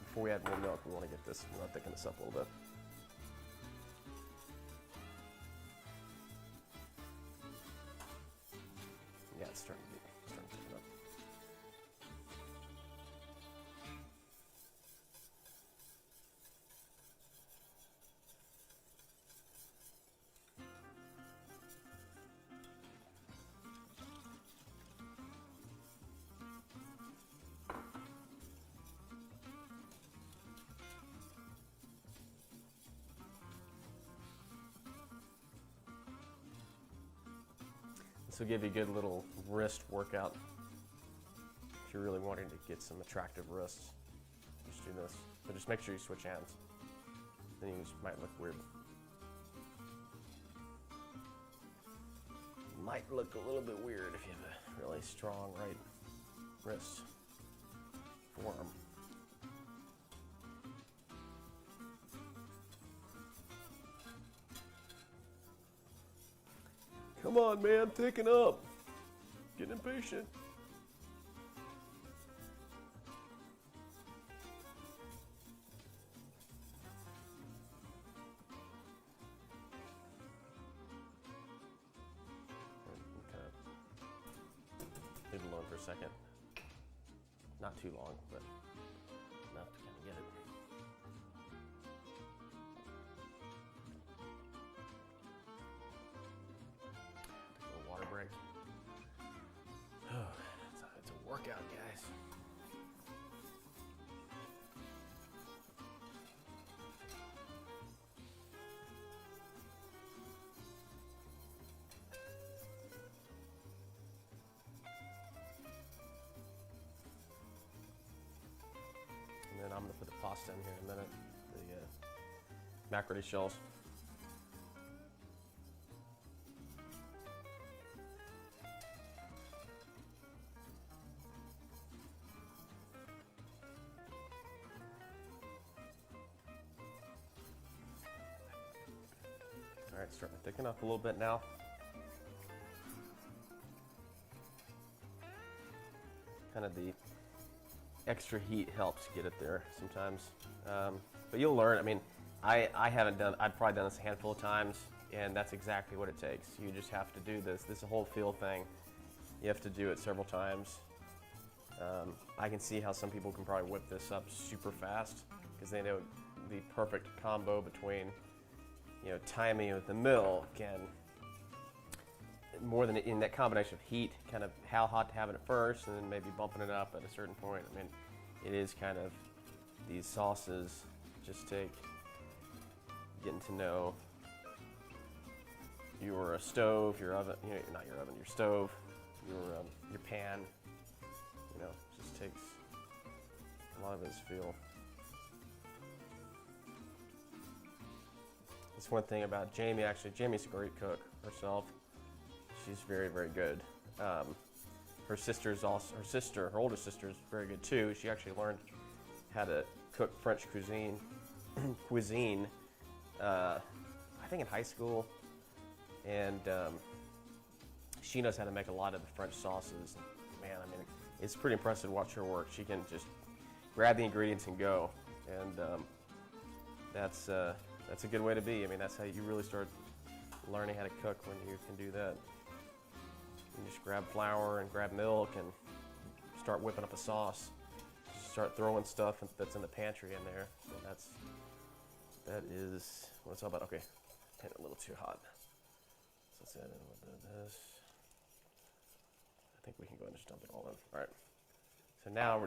before we add more milk, we want to get this, thicken this up a little bit. Yeah, it's starting to thicken up. This will give you a good little wrist workout. If you're really wanting to get some attractive wrists, just do this. But just make sure you switch hands. Then you just might look weird. Might look a little bit weird if you have a really strong right wrist forearm. Come on, man, thicken up. Getting impatient. Leave it alone for a second. Not too long, but enough to kind of get it. Take a little water break. Oh, it's a workout, guys. And then I'm going to put the pasta in here in a minute, the macaroni shells. All right, starting to thicken up a little bit now. Kind of the extra heat helps get it there sometimes. But you'll learn. I mean, I've probably done this a handful of times, and that's exactly what it takes. You just have to do this. This is a whole feel thing. You have to do it several times. I can see how some people can probably whip this up super fast because they know the perfect combo between, timing with the milk and more than in that combination of heat, kind of how hot to have it at first, and then maybe bumping it up at a certain point. I mean, it is kind of, these sauces just take getting to know your stove, your oven, not your oven, your stove, your pan. Just takes a lot of its feel. That's one thing about Jamie. Actually, Jamie's a great cook herself. She's very, very good. Her oldest sister is very good too. She actually learned how to cook French cuisine, I think in high school, and she knows how to make a lot of the French sauces. Man, I mean, it's pretty impressive to watch her work. She can just grab the ingredients and go, and that's a good way to be. I mean, that's how you really start learning how to cook, when you can do that. You just grab flour and grab milk and start whipping up a sauce. Start throwing stuff that's in the pantry in there. And that is what it's all about. Okay, hit it a little too hot. So let's add in a little bit of this. I think we can go ahead and just dump it all in. All right. So now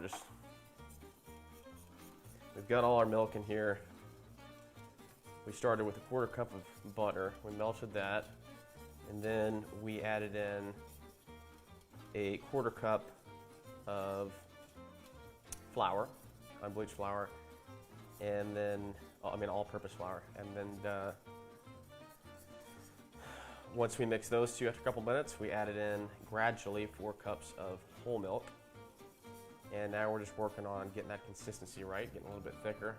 we've got all our milk in here. We started with a 1/4 cup of butter. We melted that, and then we added in a 1/4 cup of flour, unbleached flour, and then, all-purpose flour. And then once we mix those two after a couple minutes, we added in gradually 4 cups of whole milk. And now we're just working on getting that consistency right, getting a little bit thicker.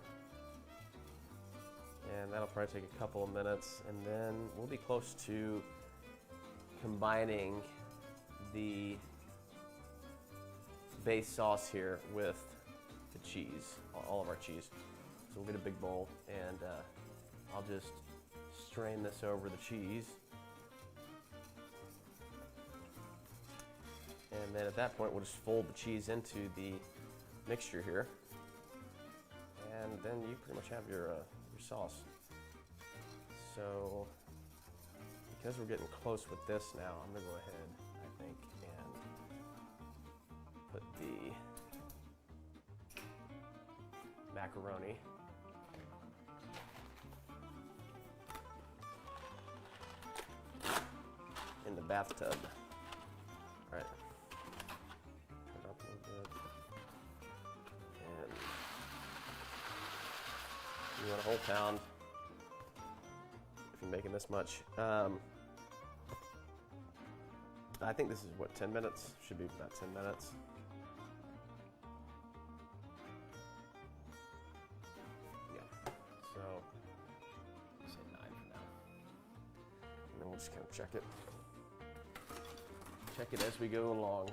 And that'll probably take a couple of minutes, and then we'll be close to combining the base sauce here with the cheese, all of our cheese. So we'll get a big bowl, and I'll just strain this over the cheese. And then at that point, we'll just fold the cheese into the mixture here. And then you pretty much have your sauce. So, because we're getting close with this now, I'm gonna go ahead, I think, and put the macaroni in the bathtub. All right. Turn it up a little bit. And you want a whole pound if you're making this much. I think this is what, 10 minutes? Should be about 10 minutes. Yeah. So, say 9 for now. And then we'll just kind of check it. Check it as we go along.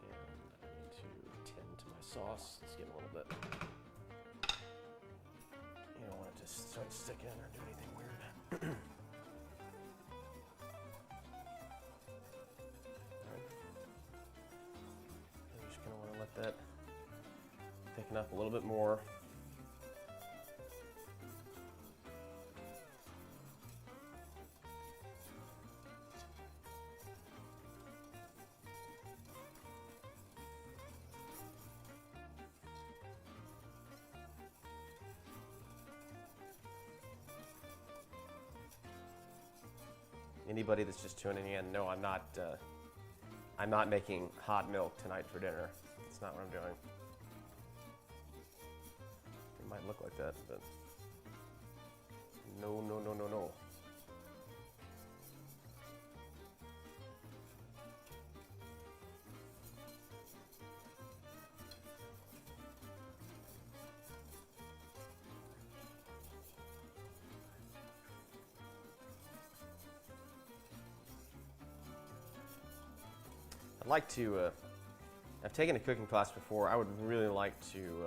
And I need to tend to my sauce. It's getting a little bit. You don't want it to start sticking or do anything weird. I'm just going to want to let that thicken up a little bit more. Anybody that's just tuning in, no, I'm not making hot milk tonight for dinner. That's not what I'm doing. It might look like that, but no, no, no, no, no. I'd like to I've taken a cooking class before. I would really like to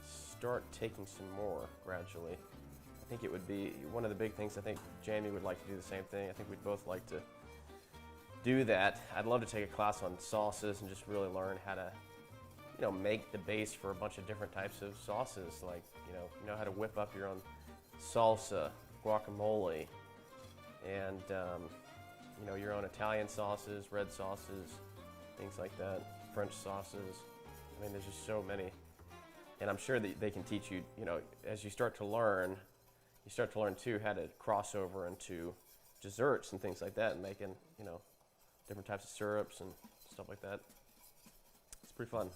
start taking some more gradually. I think it would be one of the big things. I think Jamie would like to do the same thing. I think we'd both like to do that. I'd love to take a class on sauces and just really learn how to, make the base for a bunch of different types of sauces. Like, you know how to whip up your own salsa, guacamole, and your own Italian sauces, red sauces, things like that, French sauces. I mean, there's just so many. And I'm sure that they can teach you, as you start to learn too how to cross over into desserts and things like that, and making, different types of syrups and stuff like that. It's pretty fun.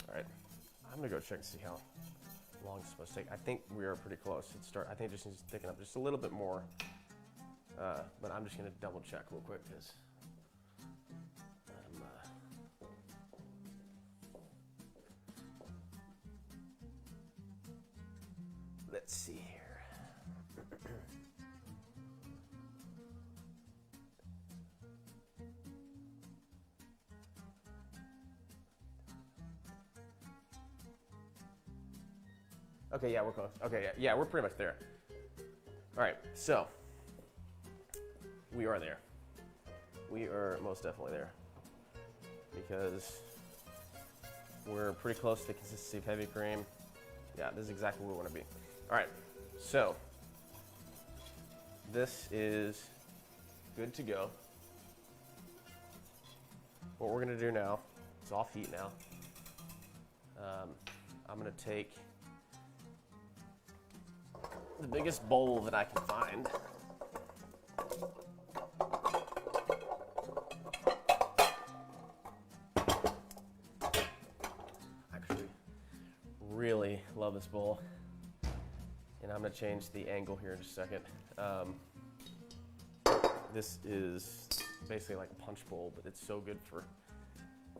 All right, I'm gonna go check and see how long it's supposed to take. I think we are pretty close. I think it just needs to thicken up just a little bit more. But I'm just gonna double check real quick because let's see here. Okay, yeah, we're close. Okay, yeah, we're pretty much there. All right, so we are there. We are most definitely there because we're pretty close to the consistency of heavy cream. Yeah, this is exactly where we want to be. All right, so this is good to go. What we're gonna do now, it's off heat now. I'm gonna take the biggest bowl that I can find. Actually, really love this bowl. And I'm gonna change the angle here in just a second. This is basically like a punch bowl, but it's so good for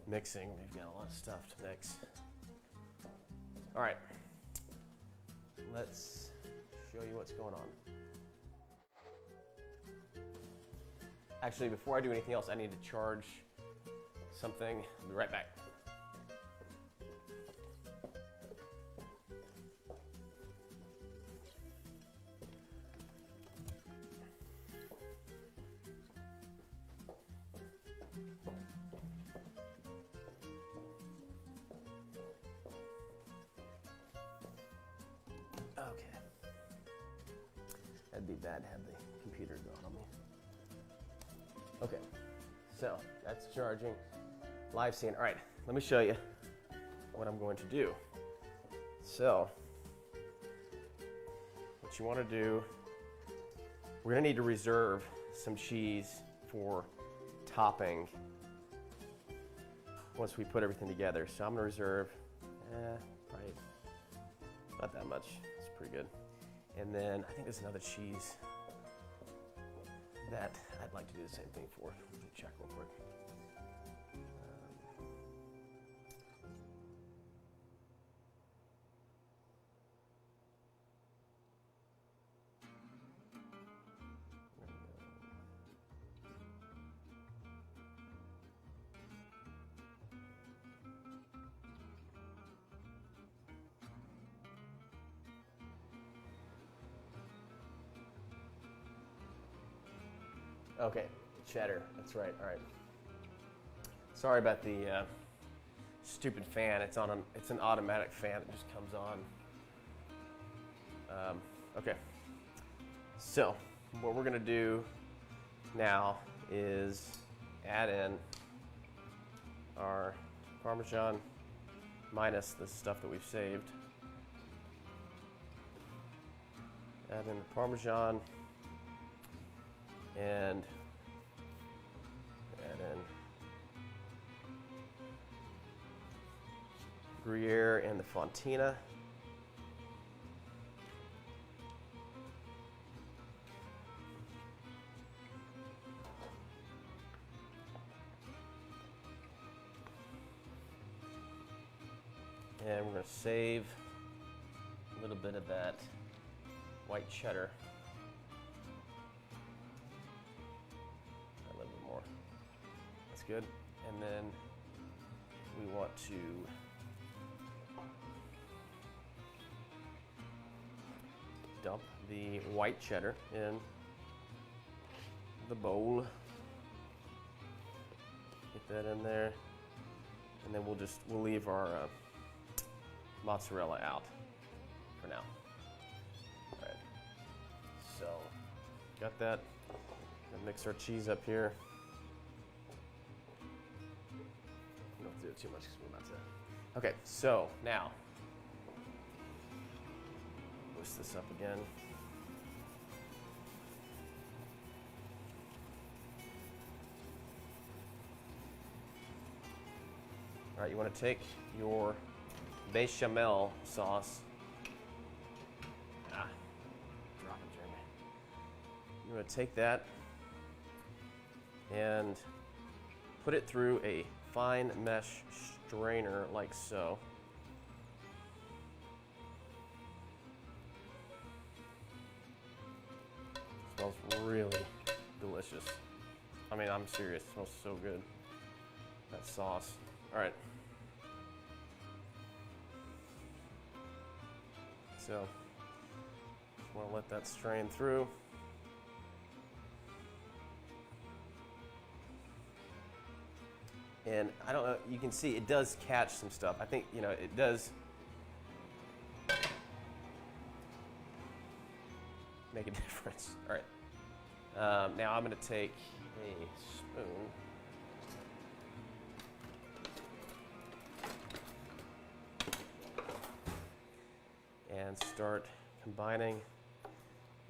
mixing. We've got a lot of stuff to mix. All right, let's show you what's going on. Actually, before I do anything else, I need to charge something. I'll be right back. Okay. That'd be bad to have the computer going on me. Okay, so that's charging. Live scene. All right, let me show you what I'm going to do. So, what you want to do, we're going to need to reserve some cheese for topping once we put everything together. So I'm going to reserve, probably not that much. It's pretty good. And then I think there's another cheese that I'd like to do the same thing for. Let me check real quick. Okay, cheddar, that's right, all right. Sorry about the stupid fan. It's an automatic fan that just comes on. Okay, so what we're gonna do now is add in our Parmesan minus the stuff that we've saved. Add in the Parmesan and add in Gruyere and the Fontina. And we're going to save a little bit of that white cheddar. A little bit more. That's good. And then we want to dump the white cheddar in the bowl. Get that in there, and then we'll leave our mozzarella out for now. All right. So got that. Gonna mix our cheese up here. Don't do it too much because we're about to. Okay. So now. Twist this up again. All right, you want to take your bechamel sauce. Drop it, Jeremy. You want to take that and put it through a fine mesh strainer like so. Smells really delicious. I mean, I'm serious. It smells so good. That sauce. All right. So, just want to let that strain through. And I don't know, you can see it does catch some stuff. I think, it does make a difference. All right. Now I'm going to take a spoon. And start combining,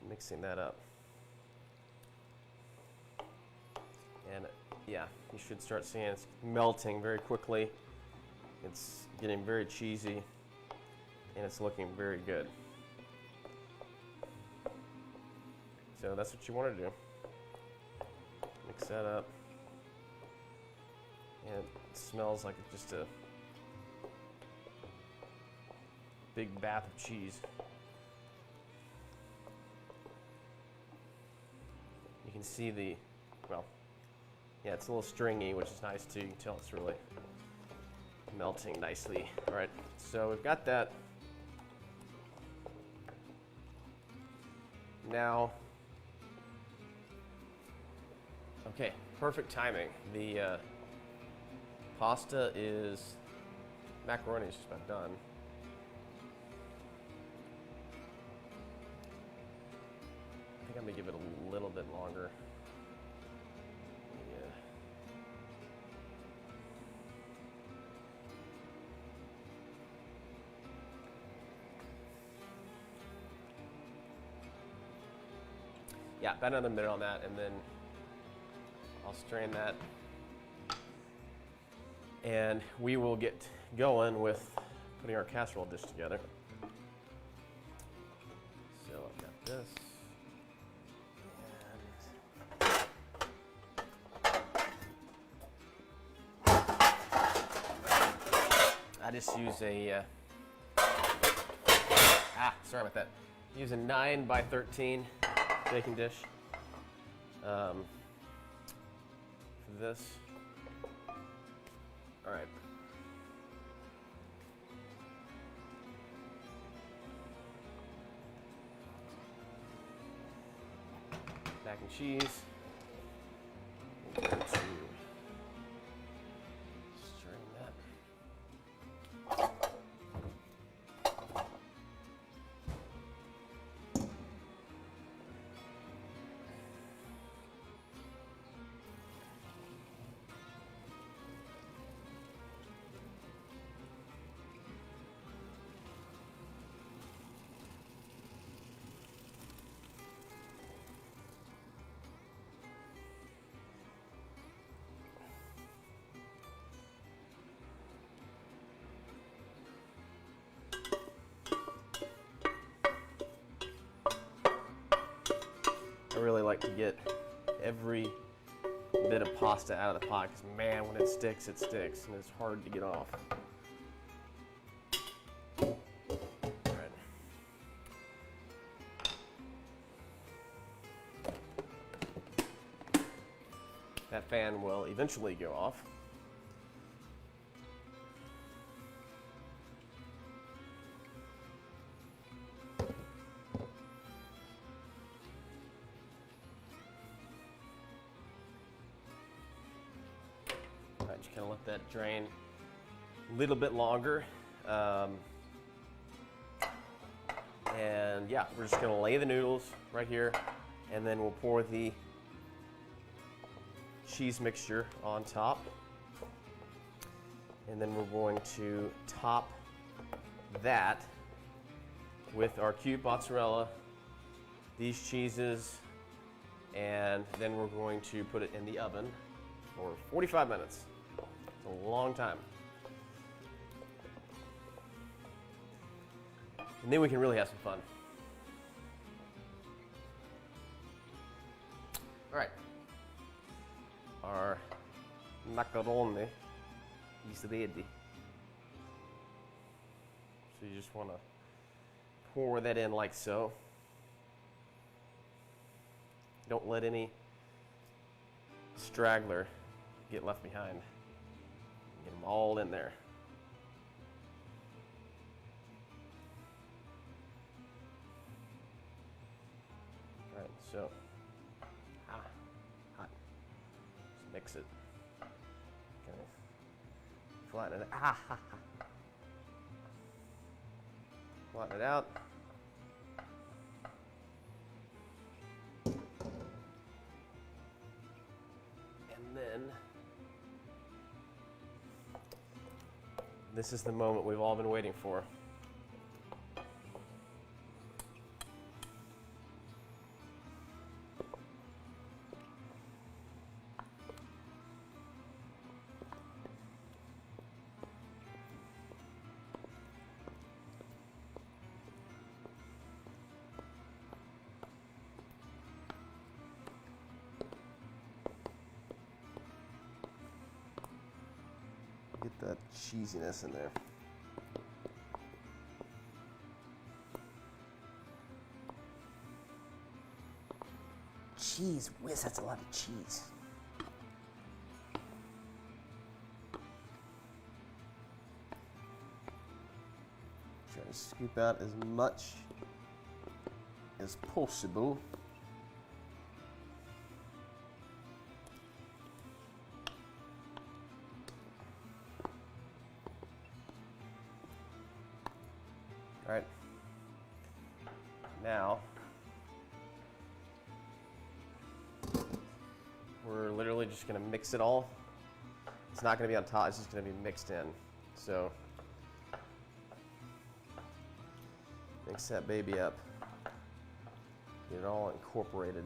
mixing that up. And yeah, you should start seeing it's melting very quickly. It's getting very cheesy, and it's looking very good. So that's what you want to do. Mix that up. And it smells like just a big bath of cheese. You can see it's a little stringy, which is nice too. You can tell it's really melting nicely. All right, so we've got that. Now, okay, perfect timing. The macaroni is just about done. I think I'm gonna give it a little bit longer. Yeah, about another minute on that, and then I'll strain that. And we will get going with putting our casserole dish together. So I've got this. I just use sorry about that. Use a 9x13 baking dish for this. All right. Mac and cheese. We're going to strain that. I really like to get every bit of pasta out of the pot because, man, when it sticks, and it's hard to get off. All right. that fan will eventually go off. All right, just kind of let that drain a little bit longer. And yeah, we're just gonna lay the noodles right here, and then we'll pour the cheese mixture on top. And then we're going to top that with our cubed mozzarella, these cheeses, and then we're going to put it in the oven for 45 minutes. It's a long time. And then we can really have some fun. All right. Our macaroni is ready. So you just want to pour that in like so. Don't let any straggler get left behind. Get them all in there. All right, so hot. Just mix it. Kind of flatten it. Flatten it out. And then this is the moment we've all been waiting for. Get that cheesiness in there. Cheese whiz, that's a lot of cheese. Try to scoop out as much as possible. All right, now we're literally just gonna mix it all. It's not gonna be on top, it's just gonna be mixed in. So mix that baby up, get it all incorporated.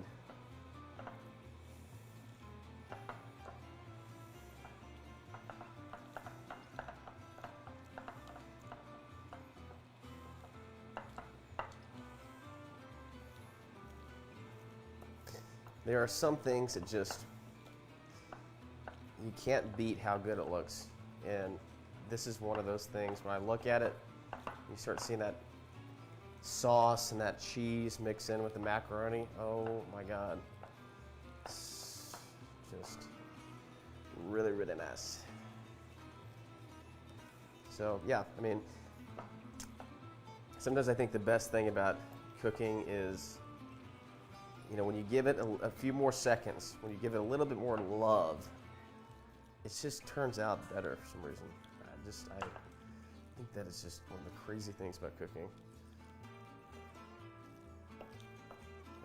There are some things that just, you can't beat how good it looks. And this is one of those things. When I look at it, you start seeing that sauce and that cheese mix in with the macaroni. Oh my God. It's just really, really nice. So yeah, I mean, sometimes I think the best thing about cooking is, you know, when you give it a few more seconds, when you give it a little bit more love, it just turns out better for some reason. I think that is just one of the crazy things about cooking.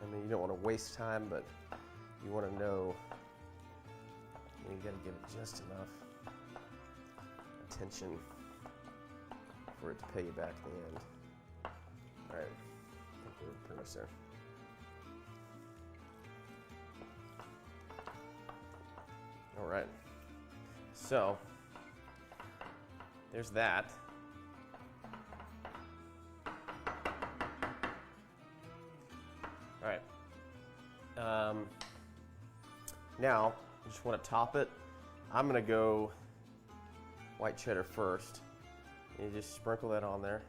I mean, you don't want to waste time, but you want to know, you got to give it just enough attention for it to pay you back at the end. All right, I think we're pretty much there. All right, so there's that. All right, now I just want to top it. I'm gonna go white cheddar first. You just sprinkle that on there.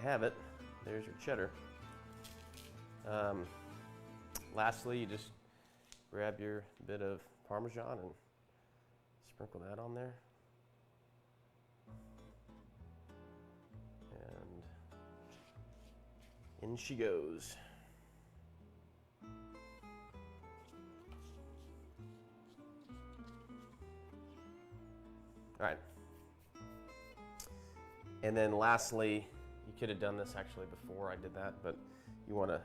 have it. There's your cheddar. Lastly, you just grab your bit of Parmesan and sprinkle that on there. And in she goes. All right. And then lastly, you could have done this actually before I did that, but you want to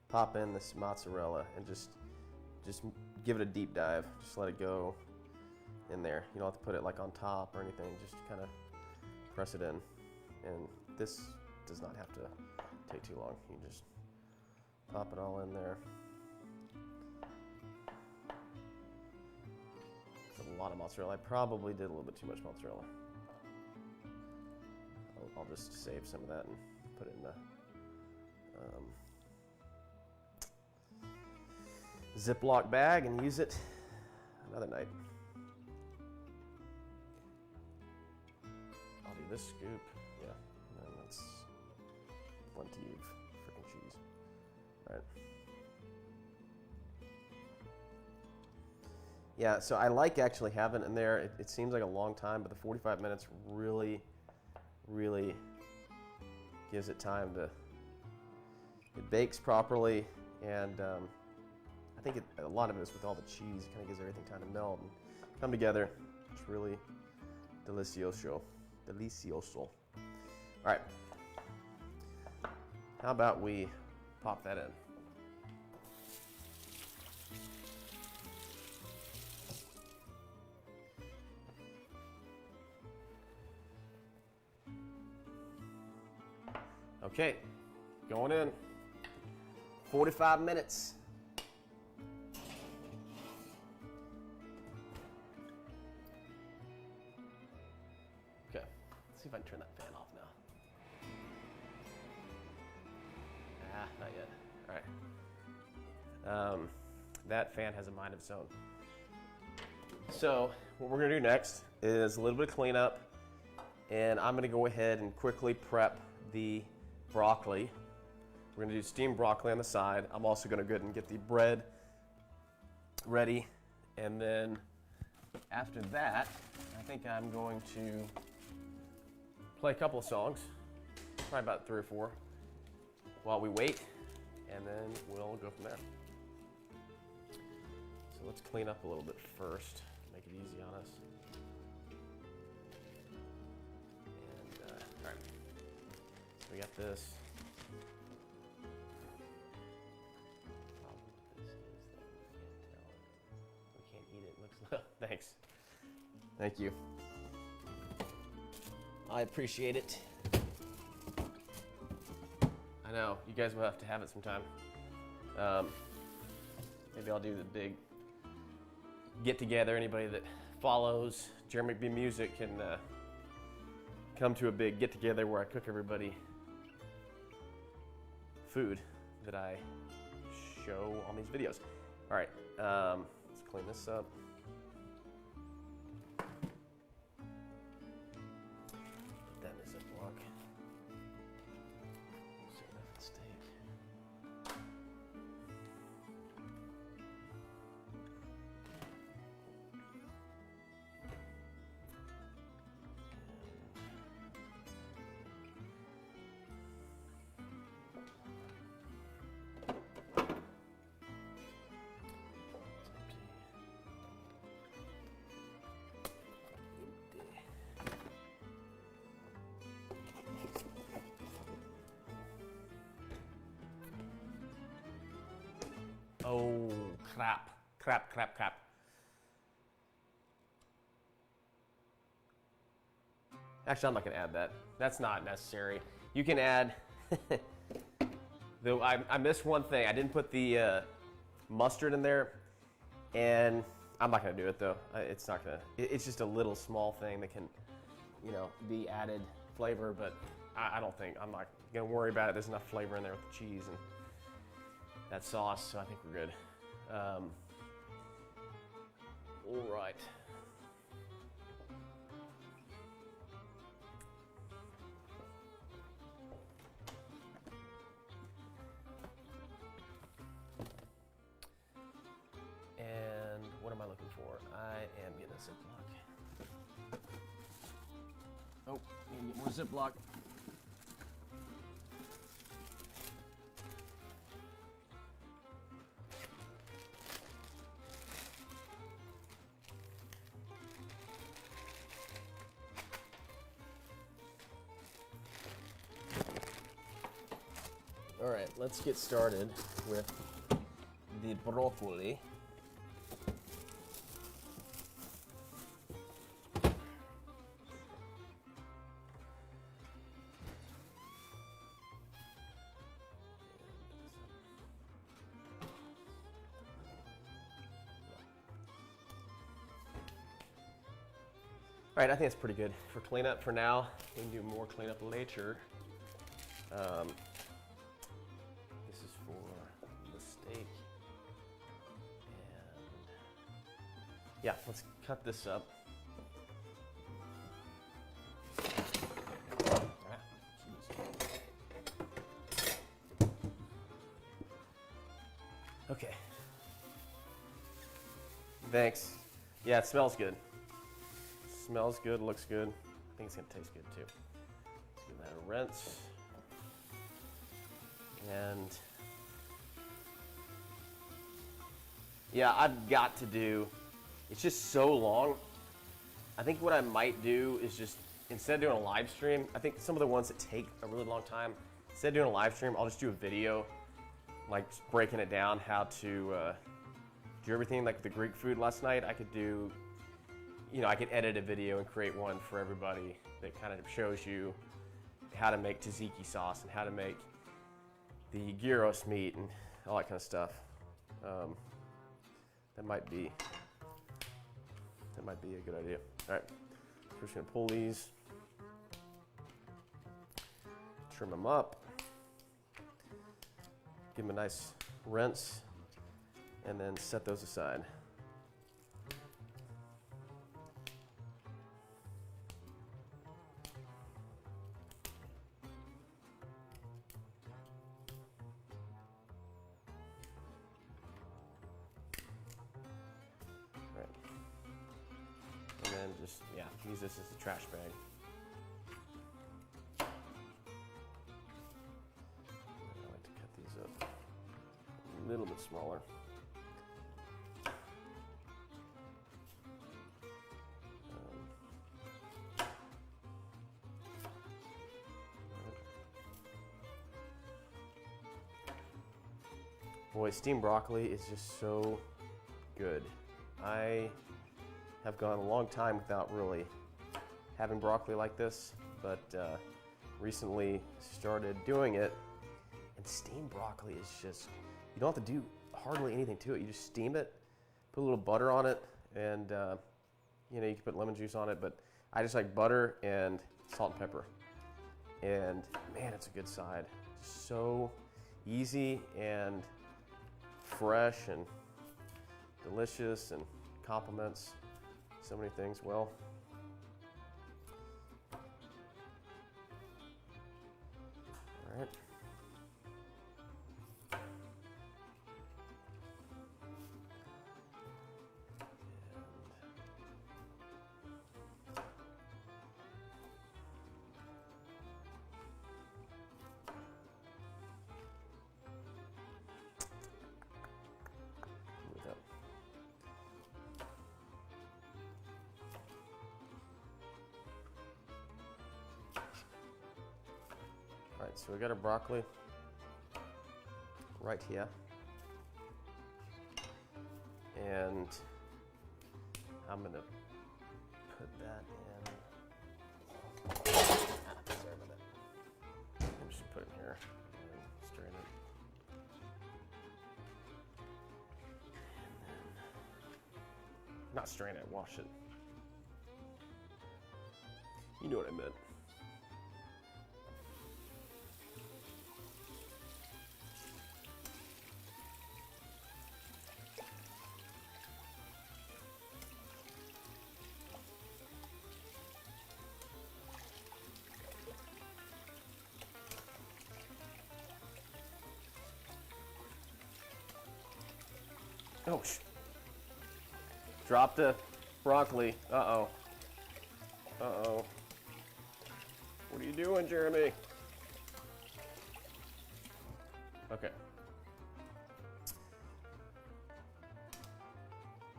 pop in this mozzarella and just give it a deep dive. Just let it go in there. You don't have to put it like on top or anything. Just kind of press it in. And this does not have to take too long. You just pop it all in there. It's a lot of mozzarella. I probably did a little bit too much mozzarella. I'll just save some of that and put it in the Ziploc bag and use it another night. I'll do this scoop, yeah, and then that's plenty of freaking cheese. All right. Yeah, so I like actually having it in there. It seems like a long time, but the 45 minutes really gives it time to, it bakes properly, and I think a lot of it is with all the cheese. It kind of gives everything time to melt and come together. It's really delicioso. Delicioso. All right. How about we pop that in? Okay, going in. 45 minutes. Okay, let's see if I can turn that fan off now. Not yet. All right. That fan has a mind of its own. So what we're gonna do next is a little bit of cleanup, and I'm gonna go ahead and quickly prep the broccoli. We're gonna do steamed broccoli on the side. I'm also gonna go ahead and get the bread ready, and then after that, I think I'm going to play a couple of songs, probably about 3 or 4, while we wait, and then we'll go from there. So let's clean up a little bit first, make it easy on us. And all right. We got this. We can't eat it. Looks. Thanks. Thank you. I appreciate it. I know you guys will have to have it sometime. Maybe I'll do the big get together. Anybody that follows Jeremy McBee Music can come to a big get together where I cook everybody food that I show on these videos. All right, let's clean this up. Put that in a Ziploc. Save that for the steak. Oh, crap. Actually, I'm not going to add that. That's not necessary. You can add, though I missed one thing. I didn't put the mustard in there, and I'm not going to do it, though. It's not going to, it's just a little small thing that can, be added flavor, but I don't think, I'm not going to worry about it. There's enough flavor in there with the cheese and that sauce, so I think we're good. All right. or I am getting a Ziploc. Oh, need to get more Ziploc. All right, let's get started with the broccoli. All right, I think it's pretty good for cleanup for now. We can do more cleanup later. This is for the steak. And yeah, let's cut this up. Okay. Thanks. Yeah, it smells good. Smells good, looks good. I think it's gonna taste good too. Let's give that a rinse. And yeah, I've got to do, it's just so long. I think what I might do is just, instead of doing a live stream, I think some of the ones that take a really long time, instead of doing a live stream, I'll just do a video, like just breaking it down, how to do everything. Like the Greek food last night, I could do, you know, I could edit a video and create one for everybody that kind of shows you how to make tzatziki sauce and how to make the gyros meat and all that kind of stuff. That might be a good idea. All right, we're just gonna pull these, trim them up, give them a nice rinse, and then set those aside. And then just, yeah, use this as a trash bag. I like to cut these up a little bit smaller. Boy, steamed broccoli is just so good. I have gone a long time without really having broccoli like this, but recently started doing it. And steamed broccoli is just, you don't have to do hardly anything to it. You just steam it, put a little butter on it, and you know, you can put lemon juice on it, but I just like butter and salt and pepper. And man, it's a good side. So easy and fresh and delicious and complements so many things well. All right. All right, so we got our broccoli right here. And I'm gonna put that in. Sorry about that. I'm just put it in here and strain it. And then, not strain it, wash it. You know what I meant. Oh, Drop the broccoli. Uh-oh. Uh-oh. What are you doing, Jeremy? Okay.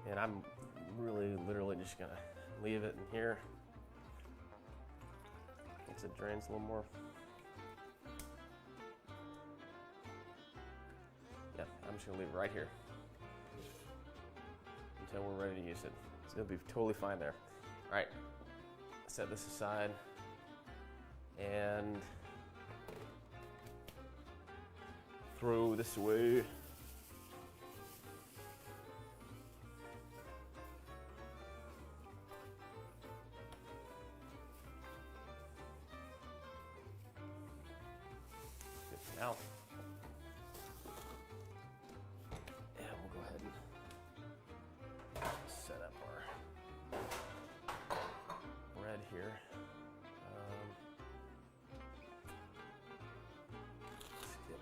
And I'm really, literally just gonna leave it in here. Once it drains a little more. Yeah, I'm just gonna leave it right here until we're ready to use it. So it'll be totally fine there. All right, set this aside and throw this away. Good for now. And we'll go ahead and set up our bread here. Let's get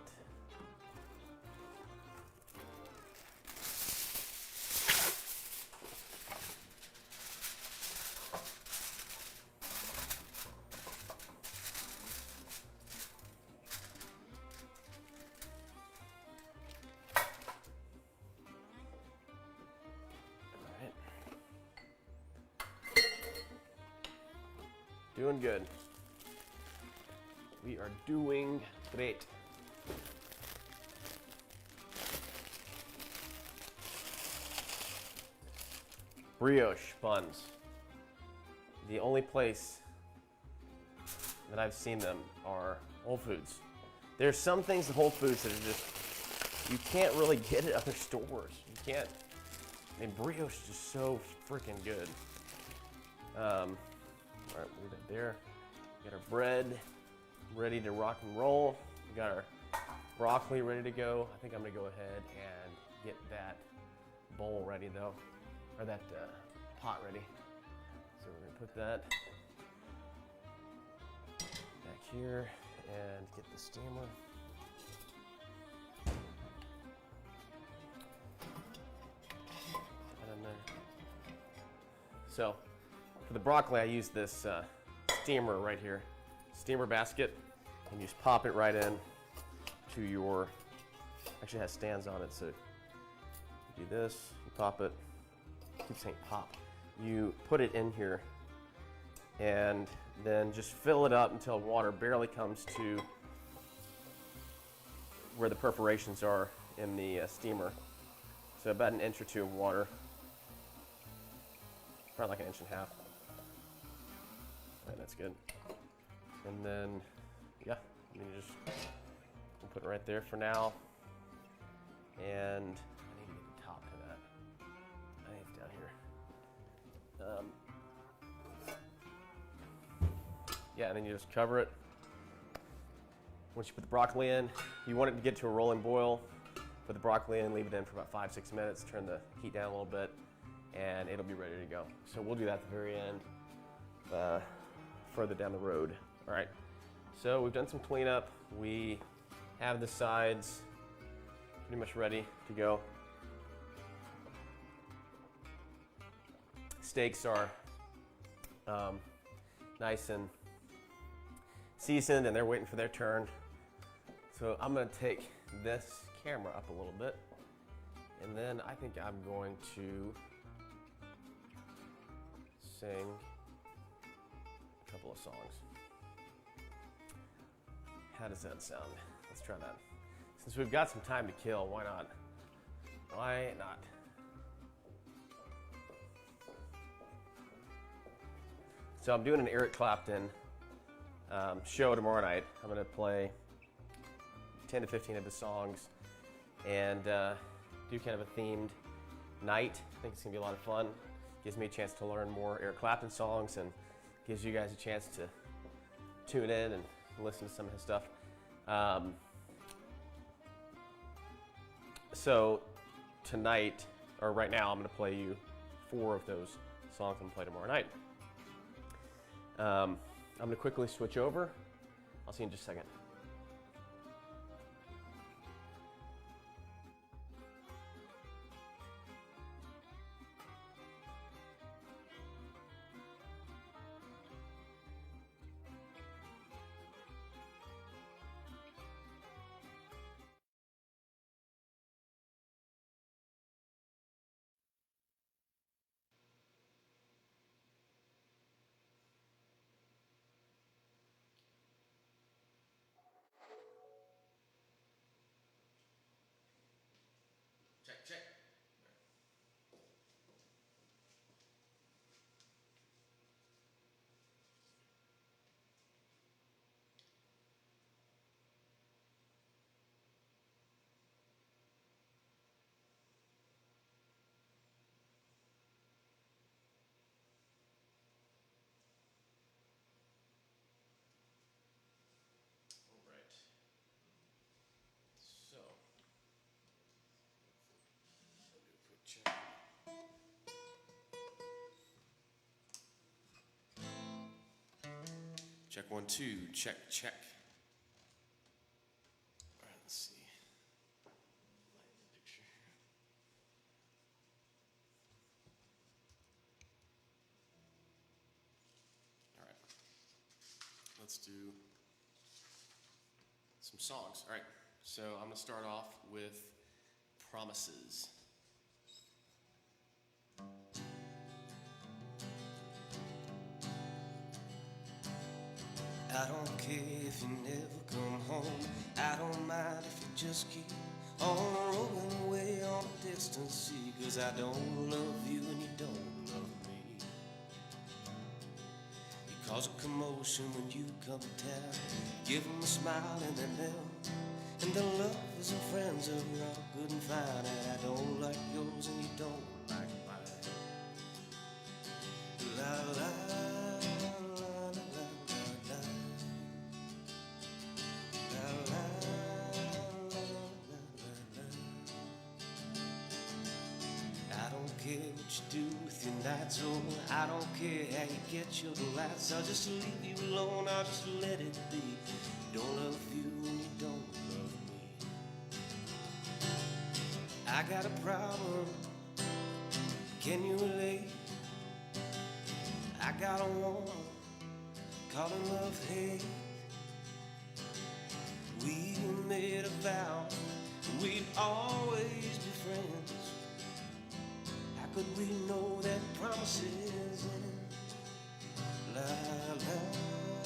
doing good. We are doing great. Brioche buns. The only place that I've seen them are Whole Foods. There's some things at Whole Foods that are just, you can't really get at other stores. You can't. I mean, brioche is just so freaking good. All right, leave that there. We got our bread ready to rock and roll. We got our broccoli ready to go. I think I'm gonna go ahead and get that bowl ready though, or that pot ready. So we're gonna put that back here and get the steamer. Put that in there. So for the broccoli, I use this steamer right here, steamer basket, and you just pop it right in to your, actually it has stands on it, so you do this, you pop it, I keep saying pop, you put it in here, and then just fill it up until water barely comes to where the perforations are in the steamer, so about an inch or two of water, probably like an inch and a half. Right, that's good. And then, yeah, you just we'll put it right there for now. And I need to get the top to that. I think it's down here. Yeah, and then you just cover it. Once you put the broccoli in, you want it to get to a rolling boil. Put the broccoli in, leave it in for about 5-6 minutes, turn the heat down a little bit, and it'll be ready to go. So we'll do that at the very end. Further down the road. All right, so we've done some cleanup. We have the sides pretty much ready to go. Steaks are nice and seasoned and they're waiting for their turn. So I'm gonna take this camera up a little bit and then I think I'm going to sing a couple of songs. How does that sound? Let's try that. Since we've got some time to kill, why not? Why not? So I'm doing an Eric Clapton show tomorrow night. I'm going to play 10 to 15 of his songs and do kind of a themed night. I think it's going to be a lot of fun. Gives me a chance to learn more Eric Clapton songs and gives you guys a chance to tune in and listen to some of his stuff. So tonight, or right now, I'm going to play you 4 of those songs I'm going to play tomorrow night. I'm going to quickly switch over. I'll see you in just a second. Check 1, 2. Check, check. All right, let's see. Light the picture here. All right. Let's do some songs. All right. So I'm going to start off with Promises. I don't care if you never come home. I don't mind if you just keep on rolling away on a distant sea. 'Cause I don't love you and you don't love me. You cause a commotion when you come to town. Give them a smile and then they'll. And the lovers and friends are all good and fine. And I don't like yours and you don't like mine. La la. I don't care what you do with your nights, oh, I don't care how you get your delights. I'll just leave you alone, I'll just let it be. Don't love you and you don't love me. I got a problem, can you relate? I got a woman, calling love hate. We made a vow, we'd always be friends. But we know that promises end. La la la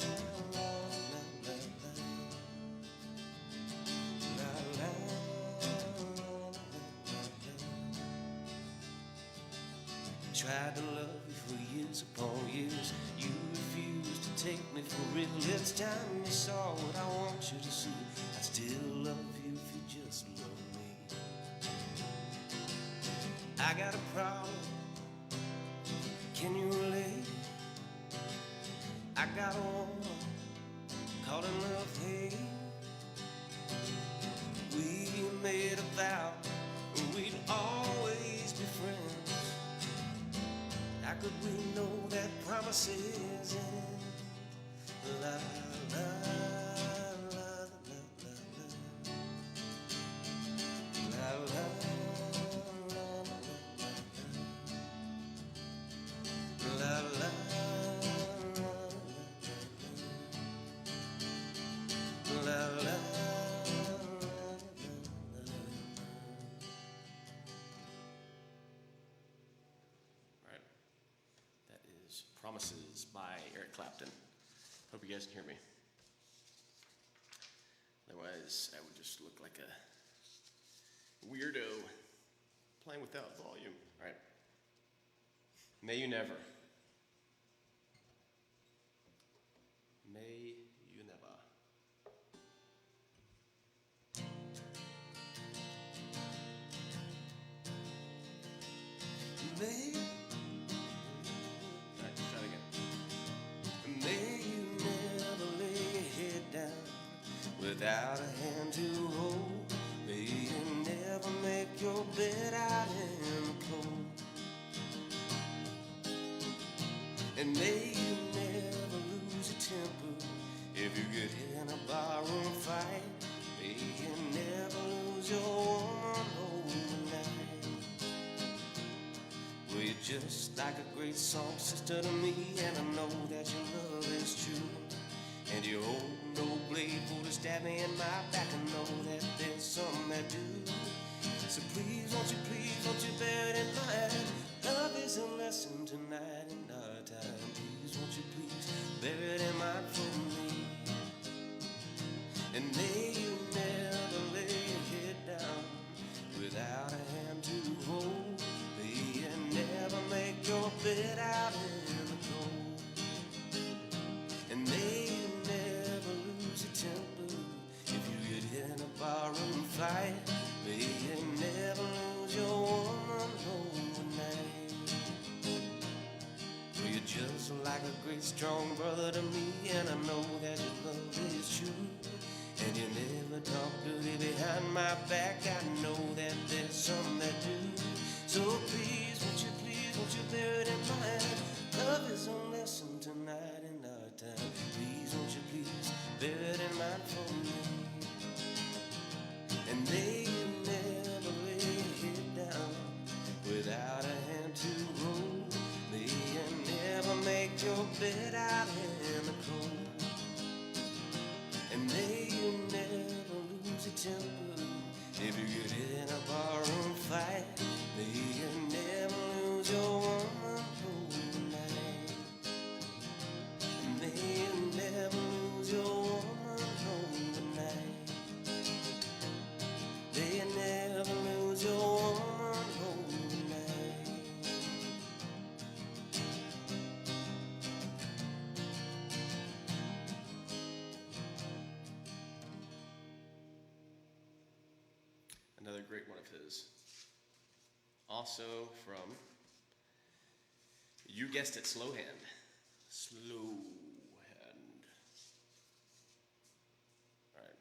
la la la la la la. Tried to love you for years upon years. You refused to take me for real. It's time you saw what I want you to see. I still love you if you just love me. I got a problem, can you relate? I got a woman, caught in love hate. We made a vow, we'd always be friends. How could we know that promises end? La la la la la la la la. Promises by Eric Clapton. Hope you guys can hear me. Otherwise, I would just look like a weirdo playing without volume. All right. May you never. May you never. May. Without a hand to hold, may you never make your bed out in the cold. And may you never lose your temper if you get in a barroom fight. May you never lose your woman overnight. Well, you're just like a great song sister to me, and I know that your love is true. And you hold no blade for to stab me in my back. I know that there's some that do. So please, won't you bear it in mind? Love is a lesson tonight in our time. Please, won't you please bear it in mind for me? And may you never lay your head down without a hand to hold. May you never make your bed out in the cold. And may you never lose your temper if you get in a barroom fight. May you never lose your woman overnight. Well, you're just like a great strong brother to me, and I know that your love is true. And you never talk dirty behind my back. I know that there's some that do. So please, won't you bear it in mind? Love is a lesson tonight in our time. Please, won't another great one of his. Also from, you guessed it, Slow Hand. Slow Hand. All right.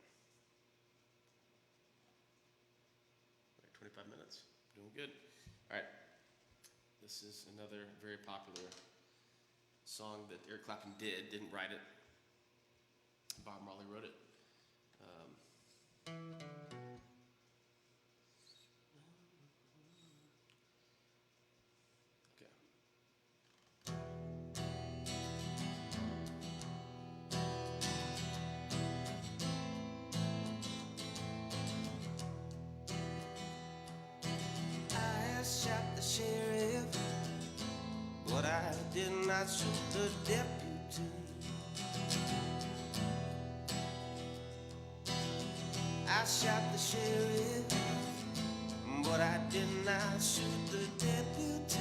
25 minutes. Doing good. All right. This is another very popular song that Eric Clapton didn't write it. Bob Marley wrote it. Okay. I shot the sheriff, but I did not shoot the deputy. I shot the sheriff, but I did not shoot the deputy.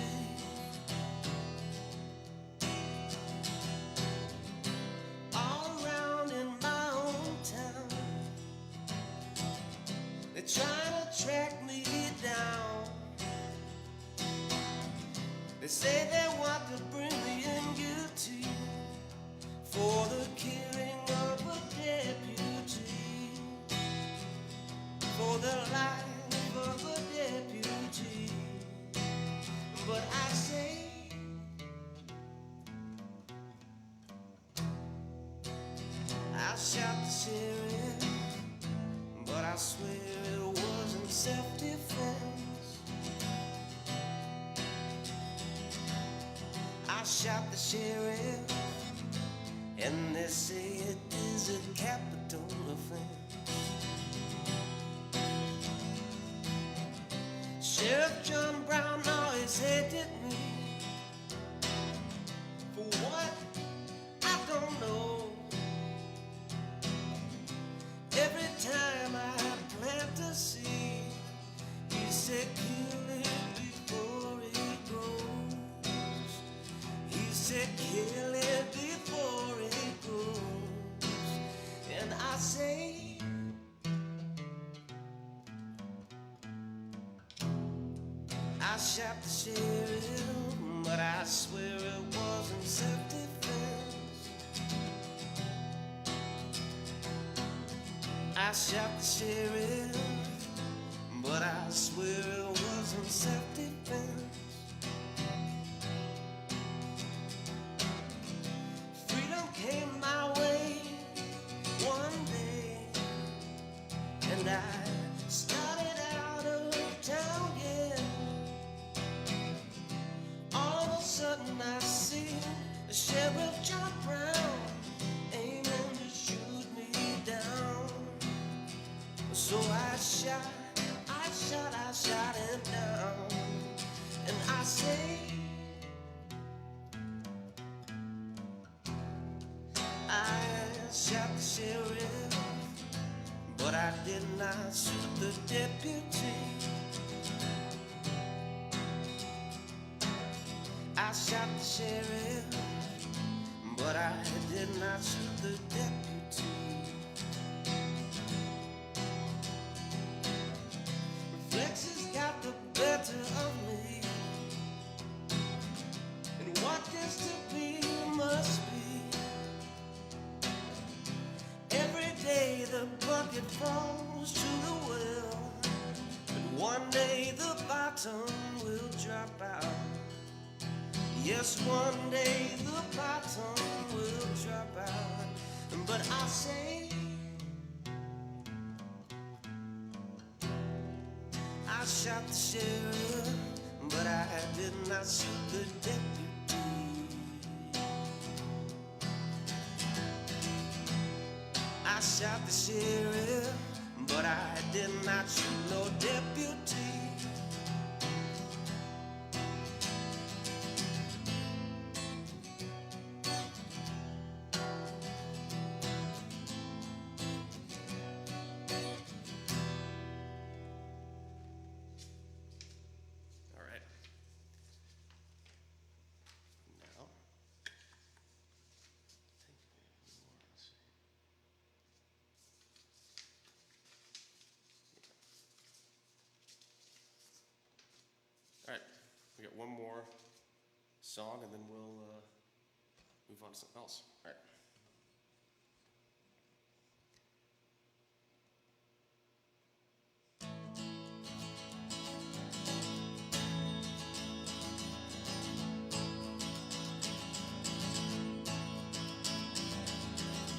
All around in my own town, they're trying to track me down. They say they want to bring me in guilty for the killing of a deputy, for the life of a deputy. But I say, I shot the sheriff, but I swear it wasn't self-defense. I shot the sheriff, and they say it is a capital offense. Sheriff John Brown always hated me. For what? I don't know. Every time I plant a seed, he said kill it before it grows. He said kill it before it grows. And I say, I shot the sheriff, but I swear it wasn't self-defense. I shot the sheriff, but I swear it wasn't self-defense. Freedom came my way one day, and I started out of town, yeah. All of a sudden I see the Sheriff John Brown aiming to shoot me down. So I shot him down. And I say, I shot the sheriff, but I did not shoot the deputy. I shot the sheriff, but I did not shoot the deputy. Reflexes got the better of me, and what is to be must be. Every day the bucket falls to the well, and one day the bottom will drop out. Yes, one day the bottom will drop out. But I say, I shot the sheriff, but I did not shoot the deputy. I shot the sheriff, but I did not shoot no deputy. All right. Now, let's see. All right, we got one more song, and then we'll move on to something else. All right.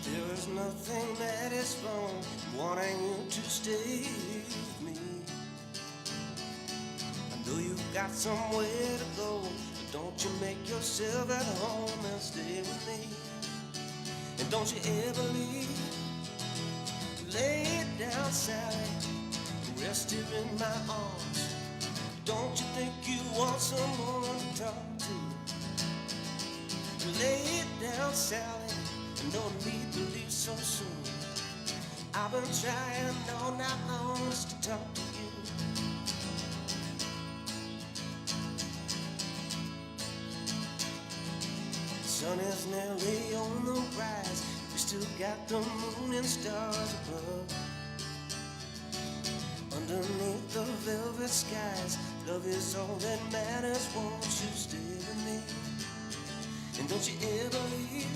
There is nothing that is wrong wanting you to stay with me. I know you've got somewhere to go, but don't you make yourself at home and stay with me. And don't you ever leave. Lay it down, Sally, rest here in my arms. Don't you think you want someone to talk to? Lay it down, Sally, no need to leave so soon. I've been trying all night long just to talk to you. The sun is nearly on the rise. We still got the moon and stars above. Underneath the velvet skies, love is all that matters. Won't you stay with me? And don't you ever leave.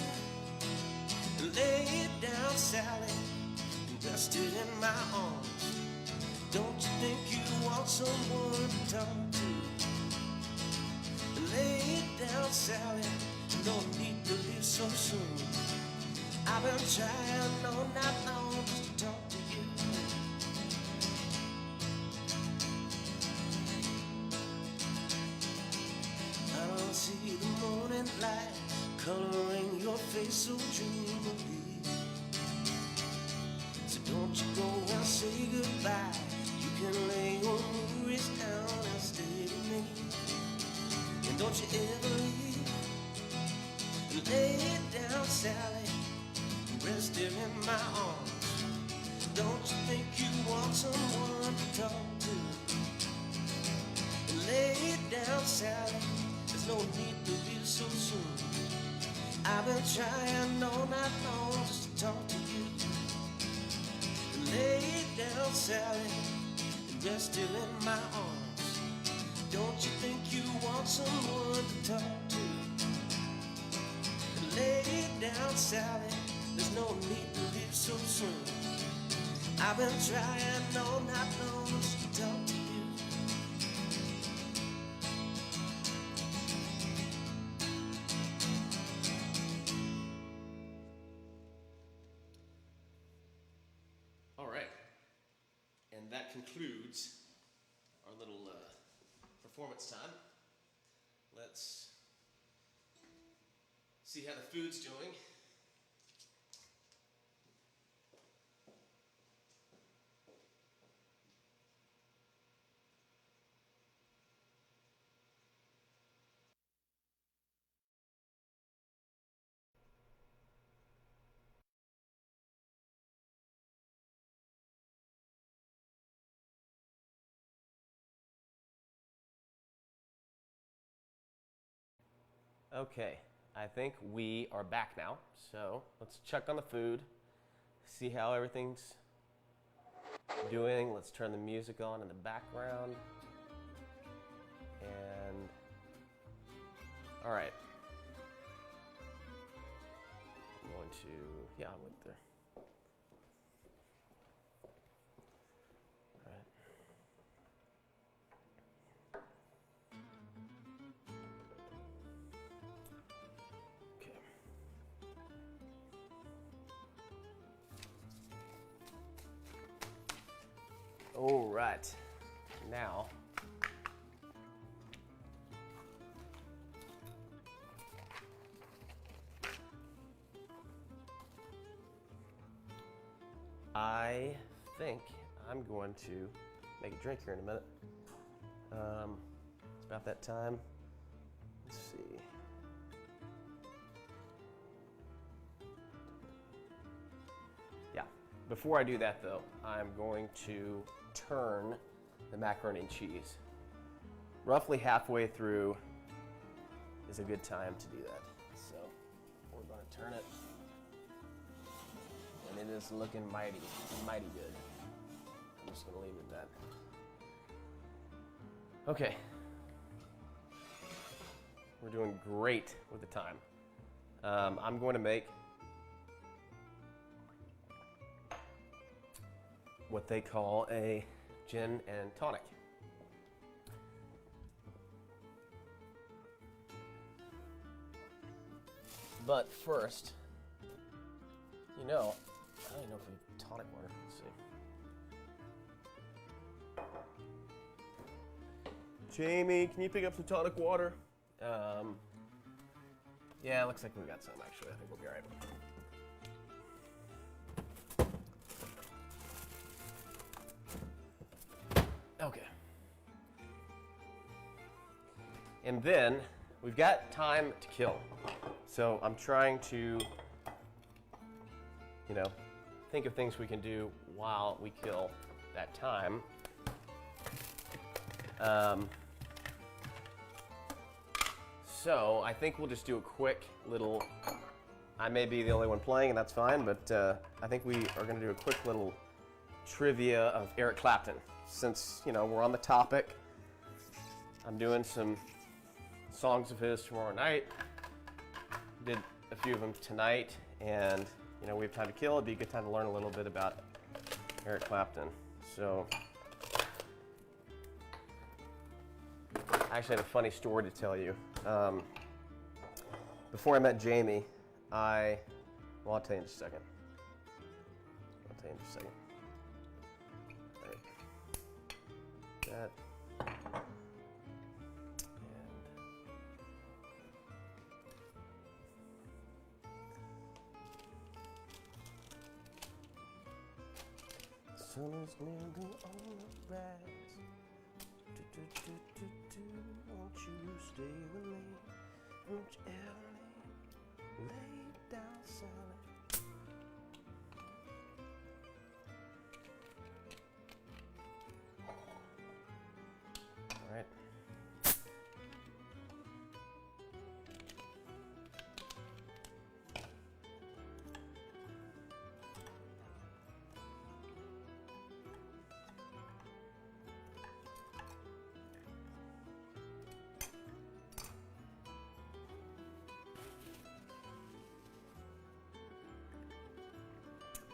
Lay it down, Sally, and rest it in my arms. Don't you think you want someone to talk to? Lay it down, Sally, no need to leave so soon. I've been trying all night long just to talk to you. I don't see the morning light coloring your face so dreamily. So don't you go and say goodbye. You can lay your worries down and stay with me. And don't you ever leave. Lay it down, Sally, rest here in my arms. Don't you think you want someone to talk to? Lay it down, Sally, there's no need to leave so soon. I've been trying all night long just to talk to you. Lay it down, Sally, and rest here in my arms. Don't you think you want someone to talk to? Lay it down, Sally, there's no need to leave so soon. I've been trying all night long just to talk to you. All right, and that concludes our little performance time. Let's see how the food's doing. Okay, I think we are back now. So let's check on the food, see how everything's doing. Let's turn the music on in the background. And all right. I'm going to, yeah, I went there. All right. Okay. All right. Now, I think I'm going to make a drink here in a minute. It's about that time. Let's see. Yeah, before I do that though, I'm going to turn the macaroni and cheese. Roughly halfway through is a good time to do that. So we're going to turn it. And it is looking mighty good. I'm just gonna leave it at that. Okay, doing great with the time. I'm going to make what they call a gin and tonic. But first, I don't know if we have tonic water. Let's see. Jamie, can you pick up some tonic water? Yeah, looks like we got some actually. I think we'll be all right. Okay. And then we've got time to kill. So I'm trying to, think of things we can do while we kill that time. So I think we'll just do a quick little, I may be the only one playing and that's fine, but I think we are going to do a quick little trivia of Eric Clapton. Since, we're on the topic, I'm doing some songs of his tomorrow night. Did a few of them tonight, and we have time to kill. It'd be a good time to learn a little bit about Eric Clapton. So I actually have a funny story to tell you. Before I met Jamie, I'll tell you in just a second. All right. That. Sun is nearly on the rise. Won't you stay with me? Won't you ever lay down silent? All right.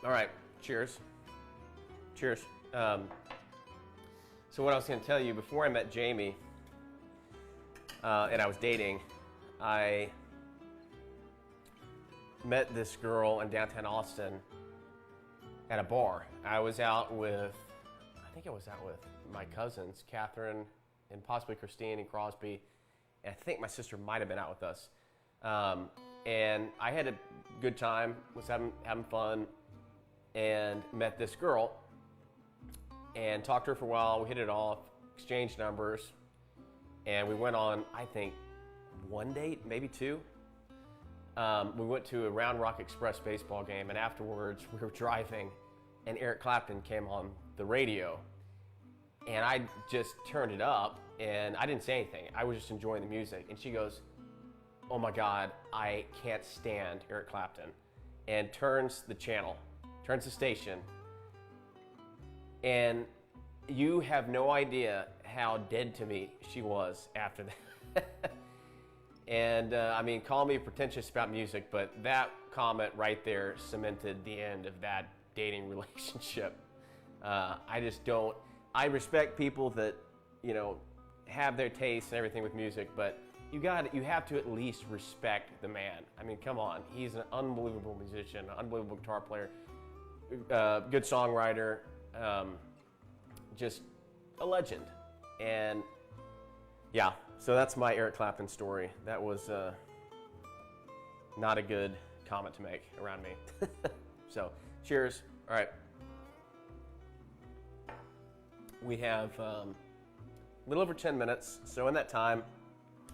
All right, cheers. Cheers. So what I was going to tell you, before I met Jamie and I was dating, I met this girl in downtown Austin at a bar. I was out with my cousins, Catherine and possibly Christine and Crosby, and I think my sister might have been out with us. And I had a good time, was having fun, and met this girl and talked to her for a while. We hit it off, exchanged numbers, and we went on, I think, one date, maybe two. We went to a Round Rock Express baseball game, and afterwards we were driving, and Eric Clapton came on the radio, and I just turned it up, and I didn't say anything. I was just enjoying the music, and she goes, "Oh my God, I can't stand Eric Clapton," and turns the channel. Turns the station, and you have no idea how dead to me she was after that. And call me pretentious about music, but that comment right there cemented the end of that dating relationship. I respect people that, have their tastes and everything with music, but you have to at least respect the man. I mean, come on, he's an unbelievable musician, an unbelievable guitar player. Good songwriter, just a legend. And yeah, so that's my Eric Clapton story. That was not a good comment to make around me. So cheers. All right. We have a little over 10 minutes. So in that time,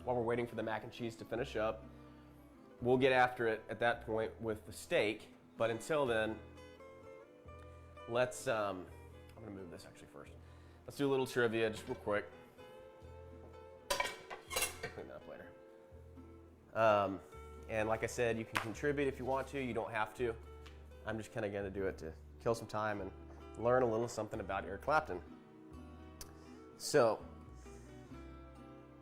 while we're waiting for the mac and cheese to finish up, we'll get after it at that point with the steak. But until then, let's, I'm going to move this actually first. Let's do a little trivia just real quick. Clean that up later. And like I said, you can contribute if you want to. You don't have to. I'm just kind of going to do it to kill some time and learn a little something about Eric Clapton. So,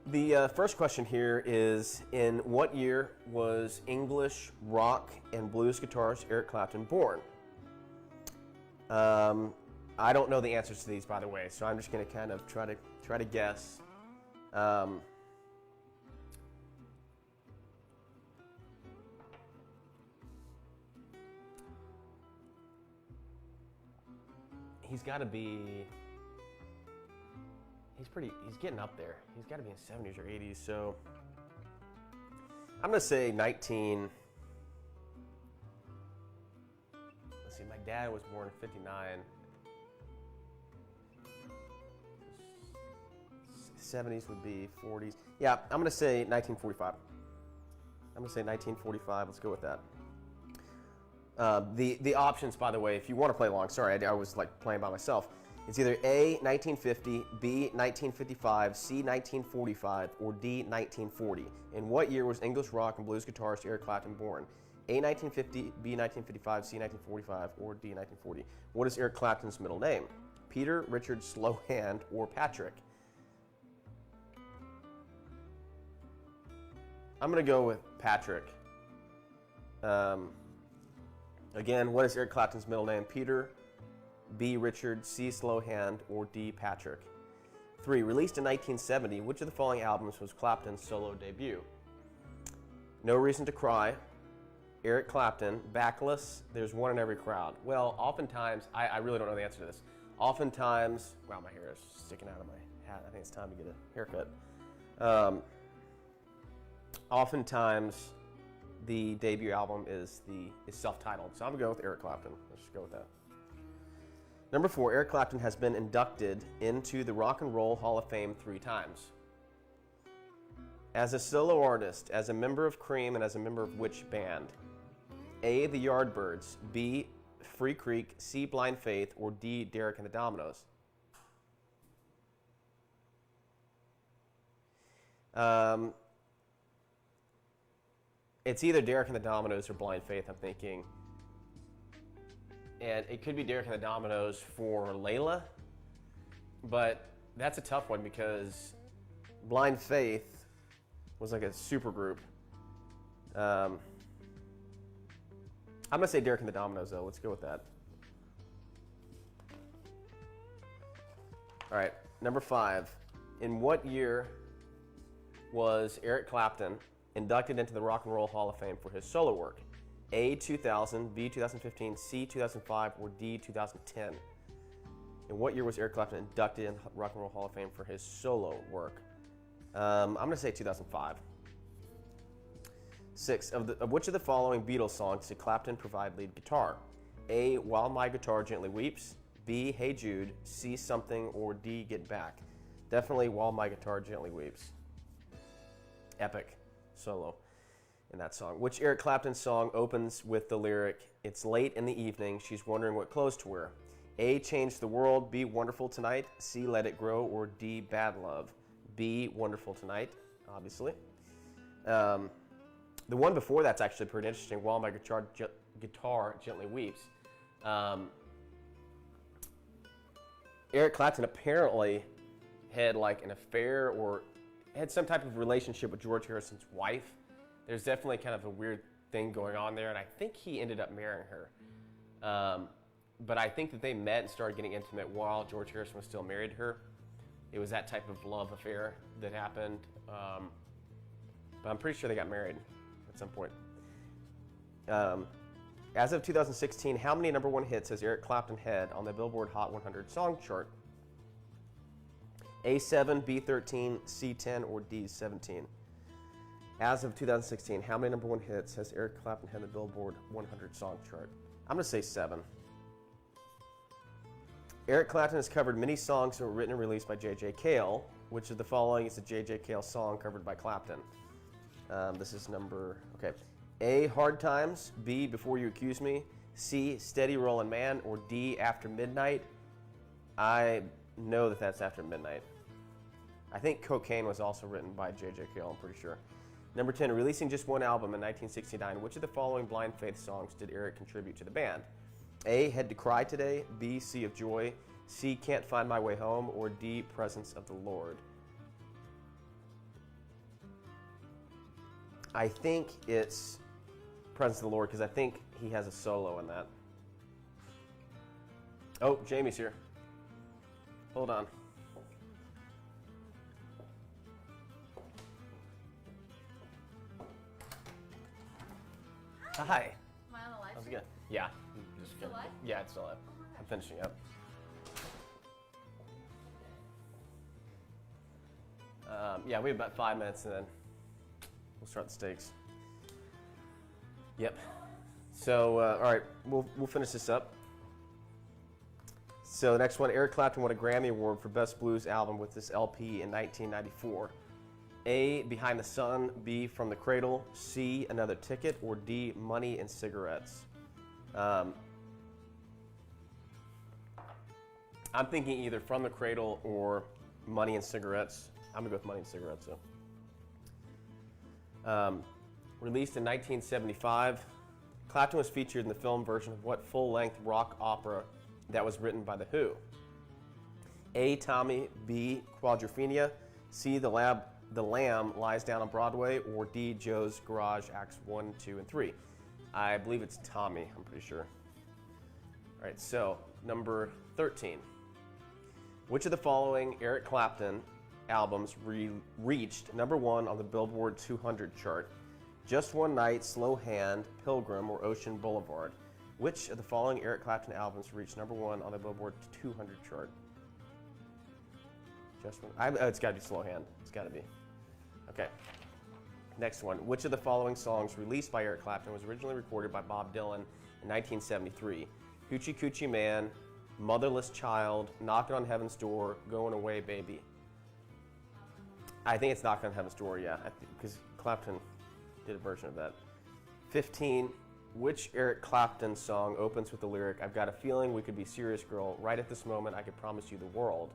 The first question here is, in what year was English rock and blues guitarist Eric Clapton born? I don't know the answers to these, by the way, so I'm just going to kind of try to guess. He's got to be. He's getting up there. He's got to be in 70s or 80s. So I'm going to say 19. Let's see, my dad was born in 59. 70s would be 40s. Yeah, I'm going to say 1945. I'm going to say 1945. Let's go with that. The options, by the way, if you want to play along, sorry, I was like playing by myself. It's either A, 1950, B, 1955, C, 1945, or D, 1940. In what year was English rock and blues guitarist Eric Clapton born? A, 1950, B, 1955, C, 1945, or D, 1940. What is Eric Clapton's middle name? Peter, Richard, Slowhand, or Patrick? I'm going to go with Patrick. Again, what is Eric Clapton's middle name? Peter, B, Richard, C, Slowhand, or D, Patrick? 3. Released in 1970, which of the following albums was Clapton's solo debut? No Reason to Cry, Eric Clapton, Backless, There's One in Every Crowd. Well, oftentimes, I really don't know the answer to this. Oftentimes, wow, my hair is sticking out of my hat. I think it's time to get a haircut. Oftentimes, the debut album is self-titled. So I'm going to go with Eric Clapton. Let's just go with that. Number 4, Eric Clapton has been inducted into the Rock and Roll Hall of Fame 3 times. As a solo artist, as a member of Cream, and as a member of which band? A, the Yardbirds, B, Free Creek, C, Blind Faith, or D, Derek and the Dominos? It's either Derek and the Dominos or Blind Faith, I'm thinking. And it could be Derek and the Dominos for Layla, but that's a tough one because Blind Faith was like a super group. I'm going to say Derek and the Dominos, though. Let's go with that. All right, number 5. In what year was Eric Clapton inducted into the Rock and Roll Hall of Fame for his solo work? A, 2000, B, 2015, C, 2005, or D, 2010? In what year was Eric Clapton inducted in the Rock and Roll Hall of Fame for his solo work? I'm going to say 2005. 6. Of which of the following Beatles songs did Clapton provide lead guitar? A, While My Guitar Gently Weeps, B, Hey Jude, C, Something, or D, Get Back? Definitely While My Guitar Gently Weeps. Epic solo in that song. Which Eric Clapton song opens with the lyric, "It's late in the evening, she's wondering what clothes to wear"? A, Change the World, B, Wonderful Tonight, C, Let It Grow, or D, Bad Love? B, Wonderful Tonight, obviously. The one before that's actually pretty interesting, While My Guitar Gently Weeps. Eric Clapton apparently had like an affair or had some type of relationship with George Harrison's wife. There's definitely kind of a weird thing going on there, and I think he ended up marrying her. But I think that they met and started getting intimate while George Harrison was still married to her. It was that type of love affair that happened. But I'm pretty sure they got married at some point. As of 2016, how many number 1 hits has Eric Clapton had on the Billboard Hot 100 song chart? A7, B13, C10, or D17? As of 2016, how many number 1 hits has Eric Clapton had on the Billboard 100 song chart? I'm going to say 7. Eric Clapton has covered many songs that were written and released by J.J. Cale. Which of the following is a J.J. Cale song covered by Clapton? This is number, okay. A, Hard Times, B, Before You Accuse Me, C, Steady Rollin' Man, or D, After Midnight? I know that that's After Midnight. I think Cocaine was also written by J.J. Cale, I'm pretty sure. Number 10, releasing just one album in 1969, which of the following Blind Faith songs did Eric contribute to the band? A, Head to Cry Today, B, Sea of Joy, C, Can't Find My Way Home, or D, Presence of the Lord? I think it's Presence of the Lord because I think he has a solo in that. Oh, Jamie's here. Hold on. Hi. Am I on a live How's it stream? going? Yeah. Still live? Yeah, it's still live. Oh my I'm gosh. finishing up. Yeah, we have about 5 minutes and then we'll start the stakes. Yep. So, all right, we'll finish this up. So the next one, Eric Clapton won a Grammy Award for Best Blues Album with this LP in 1994. A, Behind the Sun, B, From the Cradle, C, Another Ticket, or D, Money and Cigarettes. I'm thinking either From the Cradle or Money and Cigarettes. I'm gonna go with Money and Cigarettes though. Released in 1975, Clapton was featured in the film version of what full-length rock opera that was written by The Who? A, Tommy, B, Quadrophenia, C, The Lamb Lies Down on Broadway, or D, Joe's Garage Acts 1, 2, and 3. I believe it's Tommy, I'm pretty sure. All right, so number 13. Which of the following Eric Clapton albums reached number 1 on the Billboard 200 chart? Just One Night, Slow Hand, Pilgrim, or Ocean Boulevard? Which of the following Eric Clapton albums reached number 1 on the Billboard 200 chart? Just One. It's got to be Slow Hand. It's got to be. Okay. Next one. Which of the following songs released by Eric Clapton was originally recorded by Bob Dylan in 1973? Hoochie Coochie Man, Motherless Child, Knocking on Heaven's Door, Going Away Baby. I think it's Knocking on Heaven's Door, yeah, because Clapton did a version of that. 15. Which Eric Clapton song opens with the lyric, I've got a feeling we could be serious, girl. Right at this moment, I could promise you the world.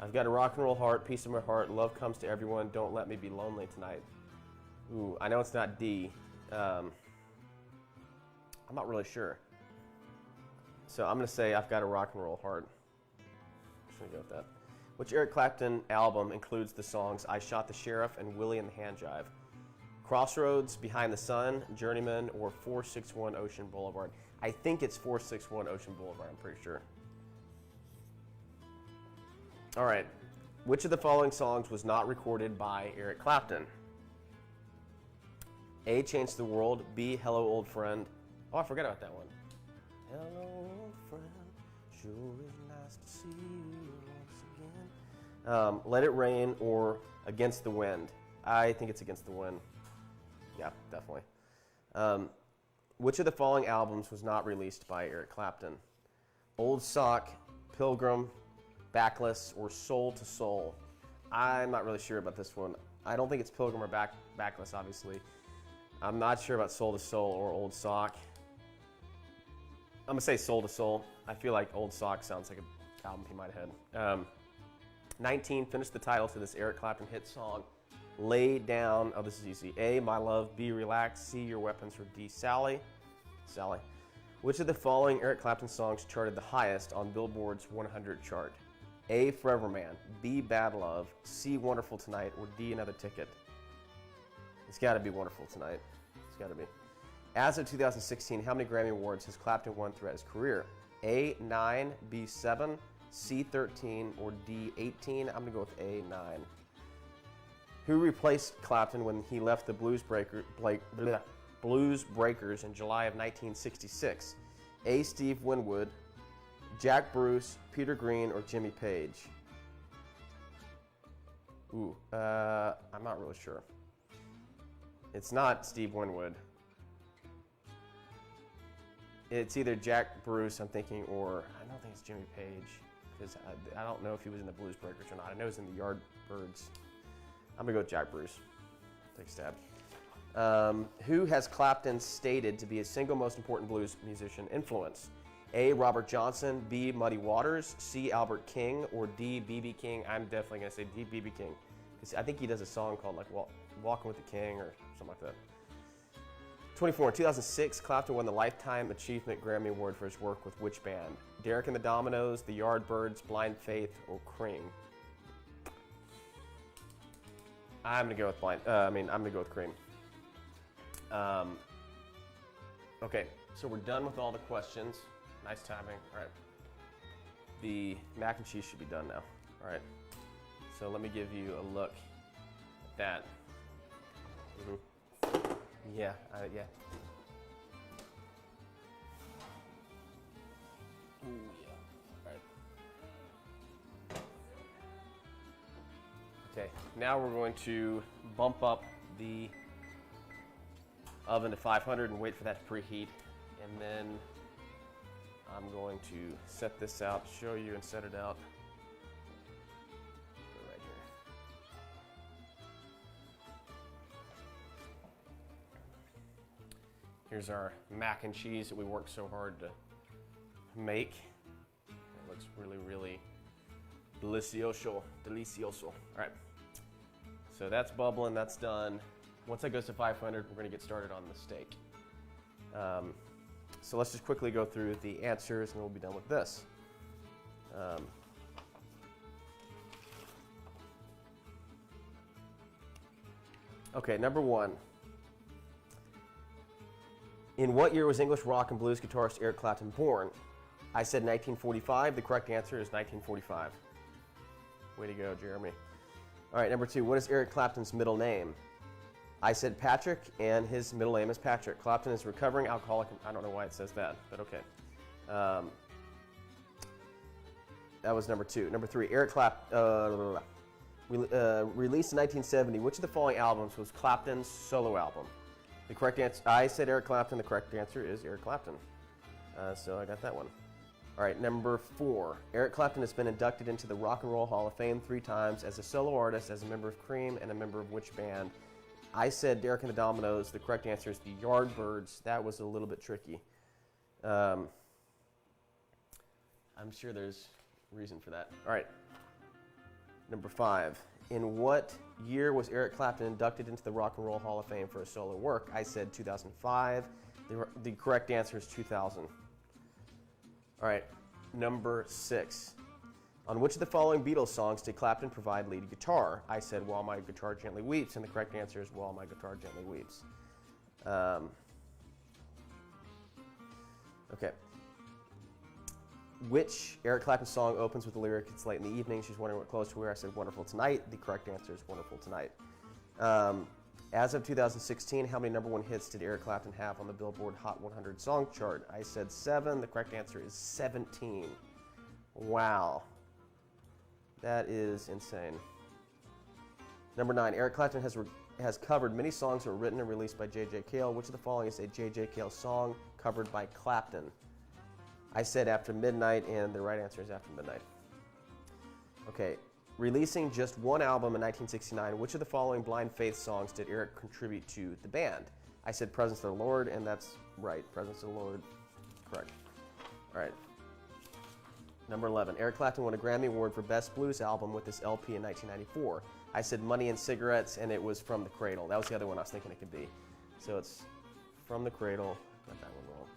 I've got a rock and roll heart, piece of my heart, love comes to everyone, don't let me be lonely tonight. Ooh, I know it's not D. I'm not really sure. So I'm going to say I've got a rock and roll heart. I'm just going to go with that. Which Eric Clapton album includes the songs I Shot the Sheriff and Willie and the Hand Jive? Crossroads, Behind the Sun, Journeyman, or 461 Ocean Boulevard? I think it's 461 Ocean Boulevard, I'm pretty sure. All right. Which of the following songs was not recorded by Eric Clapton? A, Change the World, B, Hello Old Friend. Oh, I forgot about that one. Hello old friend, sure is nice to see you once again. Let It Rain or Against the Wind? I think it's Against the Wind. Yeah, definitely. Which of the following albums was not released by Eric Clapton? Old Sock, Pilgrim, Backless, or Soul to Soul? I'm not really sure about this one. I don't think it's Pilgrim or Backless, obviously. I'm not sure about Soul to Soul or Old Sock. I'm going to say Soul to Soul. I feel like Old Sock sounds like an album he might have had. 19, finish the title to this Eric Clapton hit song. Lay Down, oh, this is easy. A, My Love, B, Relax, C, Your Weapons, or D, Sally? Sally. Which of the following Eric Clapton songs charted the highest on Billboard's 100 chart? A, Forever Man, B, Bad Love, C, Wonderful Tonight, or D, Another Ticket? It's got to be Wonderful Tonight. It's got to be. As of 2016, how many Grammy Awards has Clapton won throughout his career? A, 9, B, 7, C, 13, or D, 18? I'm going to go with A, 9. Who replaced Clapton when he left the Blues Breakers in July of 1966? A, Steve Winwood, Jack Bruce, Peter Green, or Jimmy Page? Ooh, I'm not really sure. It's not Steve Winwood. It's either Jack Bruce, I'm thinking, or I don't think it's Jimmy Page, because I don't know if he was in the Blues Breakers or not. I know he was in the Yardbirds. I'm going to go with Jack Bruce. Take a stab. Who has Clapton stated to be his single most important blues musician influence? A, Robert Johnson, B, Muddy Waters, C, Albert King, or D, B.B. King? I'm definitely going to say D, B.B. King, because I think he does a song called like Walking with the King or something like that. 24. In 2006, Clapton won the Lifetime Achievement Grammy Award for his work with which band? Derek and the Dominoes, the Yardbirds, Blind Faith, or Cream? I'm gonna go with blind. I'm gonna go with cream. Okay, so we're done with all the questions. Nice timing. All right. The mac and cheese should be done now. All right. So let me give you a look at that. Yeah, yeah. Ooh, yeah. All right. Okay, now we're going to bump up the oven to 500 and wait for that to preheat. And then I'm going to set this out, show you and set it out. Go right here. Here's our mac and cheese that we worked so hard to make. It looks really, really delicioso. Delicioso. All right. So that's bubbling, that's done. Once that goes to 500, we're gonna get started on the steak. So let's just quickly go through the answers and we'll be done with this. Okay, number one. In what year was English rock and blues guitarist Eric Clapton born? I said 1945. The correct answer is 1945. Way to go, Jeremy. All right, number two. What is Eric Clapton's middle name? I said Patrick, and his middle name is Patrick. Clapton is a recovering alcoholic. I don't know why it says that, but okay. That was number two. Number three. Eric Clapton released in 1970. Which of the following albums was Clapton's solo album? The correct answer, I said Eric Clapton. The correct answer is Eric Clapton. So I got that one. All right, number four. Eric Clapton has been inducted into the Rock and Roll Hall of Fame 3 times as a solo artist, as a member of Cream, and a member of which band? I said Derek and the Dominoes. The correct answer is the Yardbirds. That was a little bit tricky. I'm sure there's reason for that. All right. Number five. In what year was Eric Clapton inducted into the Rock and Roll Hall of Fame for his solo work? I said 2005. The correct answer is 2000. All right, number six. On which of the following Beatles songs did Clapton provide lead guitar? I said While My Guitar Gently Weeps, and the correct answer is While My Guitar Gently Weeps. Okay. Which Eric Clapton song opens with the lyric, "It's late in the evening, she's wondering what clothes to wear"? I said Wonderful Tonight. The correct answer is Wonderful Tonight. As of 2016, how many number one hits did Eric Clapton have on the Billboard Hot 100 song chart? I said 7. The correct answer is 17. Wow. That is insane. Number 9, Eric Clapton has covered many songs that were written and released by J.J. Cale. Which of the following is a J.J. Cale song covered by Clapton? I said After Midnight, and the right answer is After Midnight. Okay. Releasing just one album in 1969, which of the following Blind Faith songs did Eric contribute to the band? I said Presence of the Lord, and that's right. Presence of the Lord. Correct. All right. Number 11. Eric Clapton won a Grammy Award for Best Blues Album with this LP in 1994. I said Money and Cigarettes, and it was From the Cradle. That was the other one I was thinking it could be. So it's From the Cradle. Got that one wrong.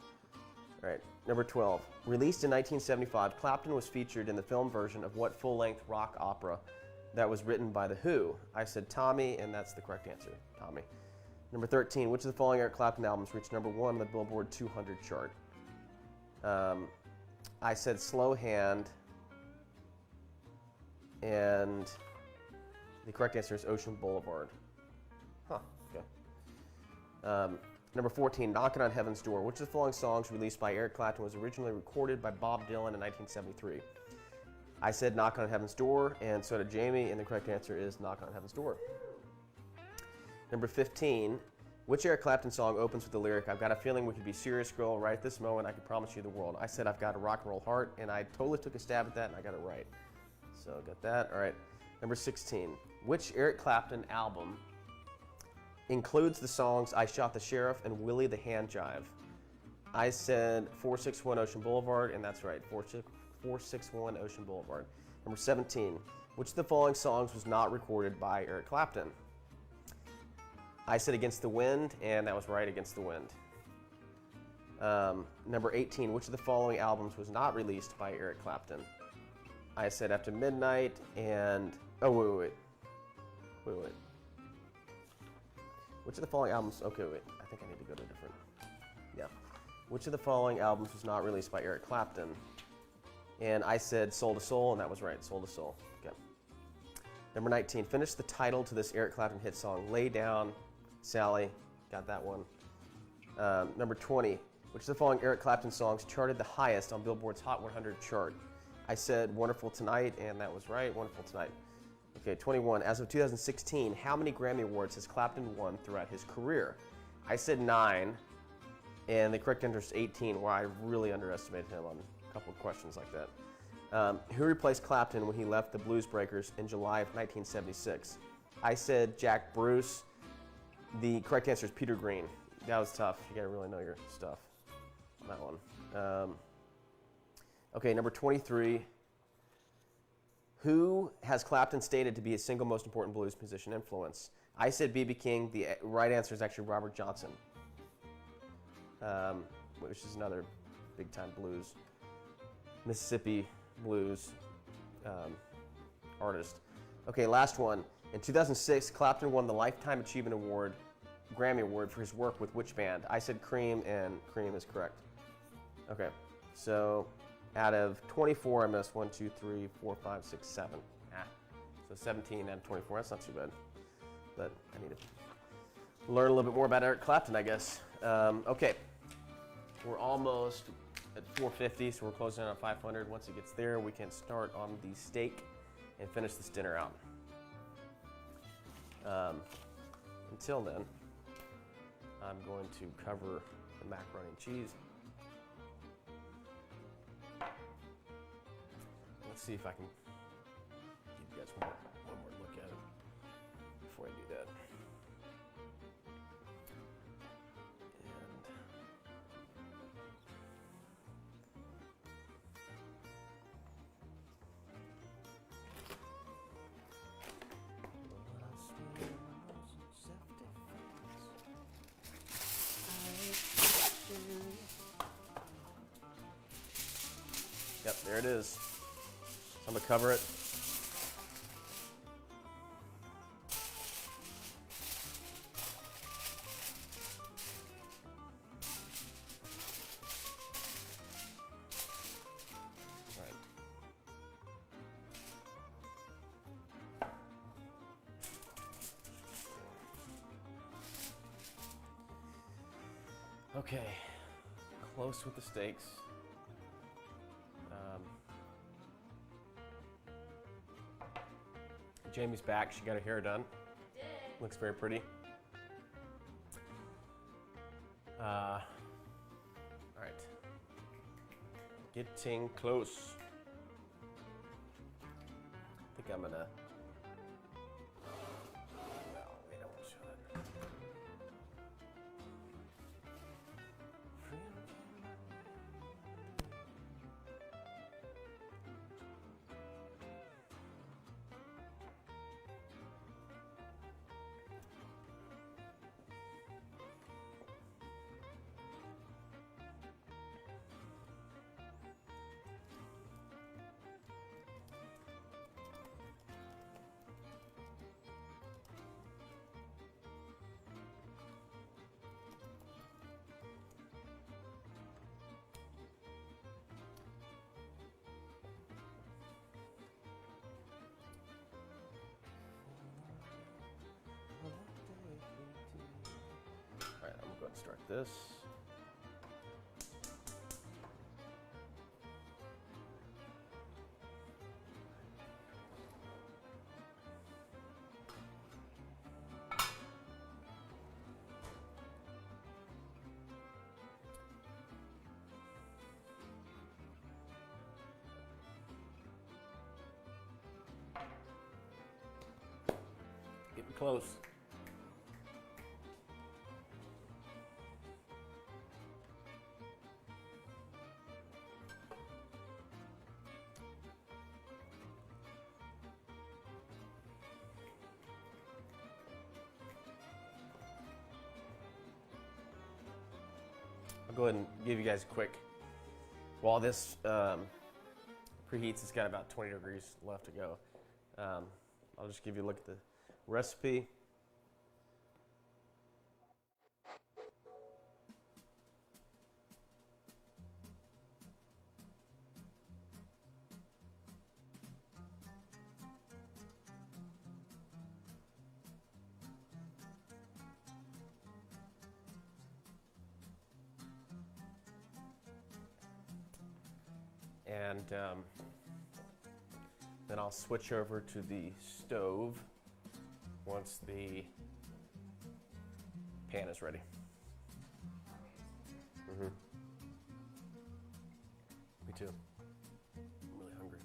All right. Number 12. Released in 1975, Clapton was featured in the film version of what full-length rock opera that was written by The Who? I said Tommy, and that's the correct answer, Tommy. Number 13. Which of the following Eric Clapton albums reached number 1 on the Billboard 200 chart? I said Slow Hand, and the correct answer is Ocean Boulevard. Huh, okay. Number 14, Knockin' on Heaven's Door. Which of the following songs released by Eric Clapton was originally recorded by Bob Dylan in 1973? I said Knockin' on Heaven's Door, and so did Jamie, and the correct answer is Knockin' on Heaven's Door. Number 15, which Eric Clapton song opens with the lyric, "I've got a feeling we could be serious, girl, right at this moment, I can promise you the world"? I said I've got a rock and roll heart, and I totally took a stab at that, and I got it right. So got that. All right. Number 16, which Eric Clapton album includes the songs I Shot the Sheriff and Willie the Hand Jive? I said 461 Ocean Boulevard, and that's right, 461 Ocean Boulevard. Number 17, which of the following songs was not recorded by Eric Clapton? I said Against the Wind, and that was right, Against the Wind. Number 18, which of the following albums was not released by Eric Clapton? I said After Midnight, and, oh, wait. Which of the following albums? Okay, wait. I think I need to go to a different. Yeah. Which of the following albums was not released by Eric Clapton? And I said Soul to Soul, and that was right. Soul to Soul. Okay. Number 19. Finish the title to this Eric Clapton hit song. Lay Down, Sally. Got that one. Number 20. Which of the following Eric Clapton songs charted the highest on Billboard's Hot 100 chart? I said Wonderful Tonight, and that was right. Wonderful Tonight. Okay, 21. As of 2016, how many Grammy Awards has Clapton won throughout his career? I said 9, and the correct answer is 18, where I really underestimated him on a couple of questions like that. Who replaced Clapton when he left the Blues Breakers in July of 1976? I said Jack Bruce. The correct answer is Peter Green. That was tough. You gotta really know your stuff on that one. Okay, number 23. Who has Clapton stated to be his single most important blues musician influence? I said B.B. King. The right answer is actually Robert Johnson, which is another big-time blues, Mississippi blues artist. Okay, last one. In 2006, Clapton won the Lifetime Achievement Award, Grammy Award, for his work with which band? I said Cream, and Cream is correct. Okay, so out of 24, I missed 1, 2, 3, 4, 5, 6, 7. So 17 out of 24. That's not too bad. But I need to learn a little bit more about Eric Clapton, I guess. Okay, we're almost at 450, so we're closing in on 500. Once it gets there, we can start on the steak and finish this dinner out. Until then, I'm going to cover the macaroni and cheese. Let's see if I can give you guys one more look at it before I do that. Yep, there it is. I'm gonna cover it. Right. Okay, close with the steaks. Jamie's back. She got her hair done. I did. Looks very pretty. All right. Getting close. I think I'm gonna. Well, wait, I won't show that. All right, I'm going to go ahead and start this. Getting close. I'll go ahead and give you guys a quick, while this preheats, it's got about 20 degrees left to go. I'll just give you a look at the recipe. And then I'll switch over to the stove once the pan is ready. Me too. I'm really hungry.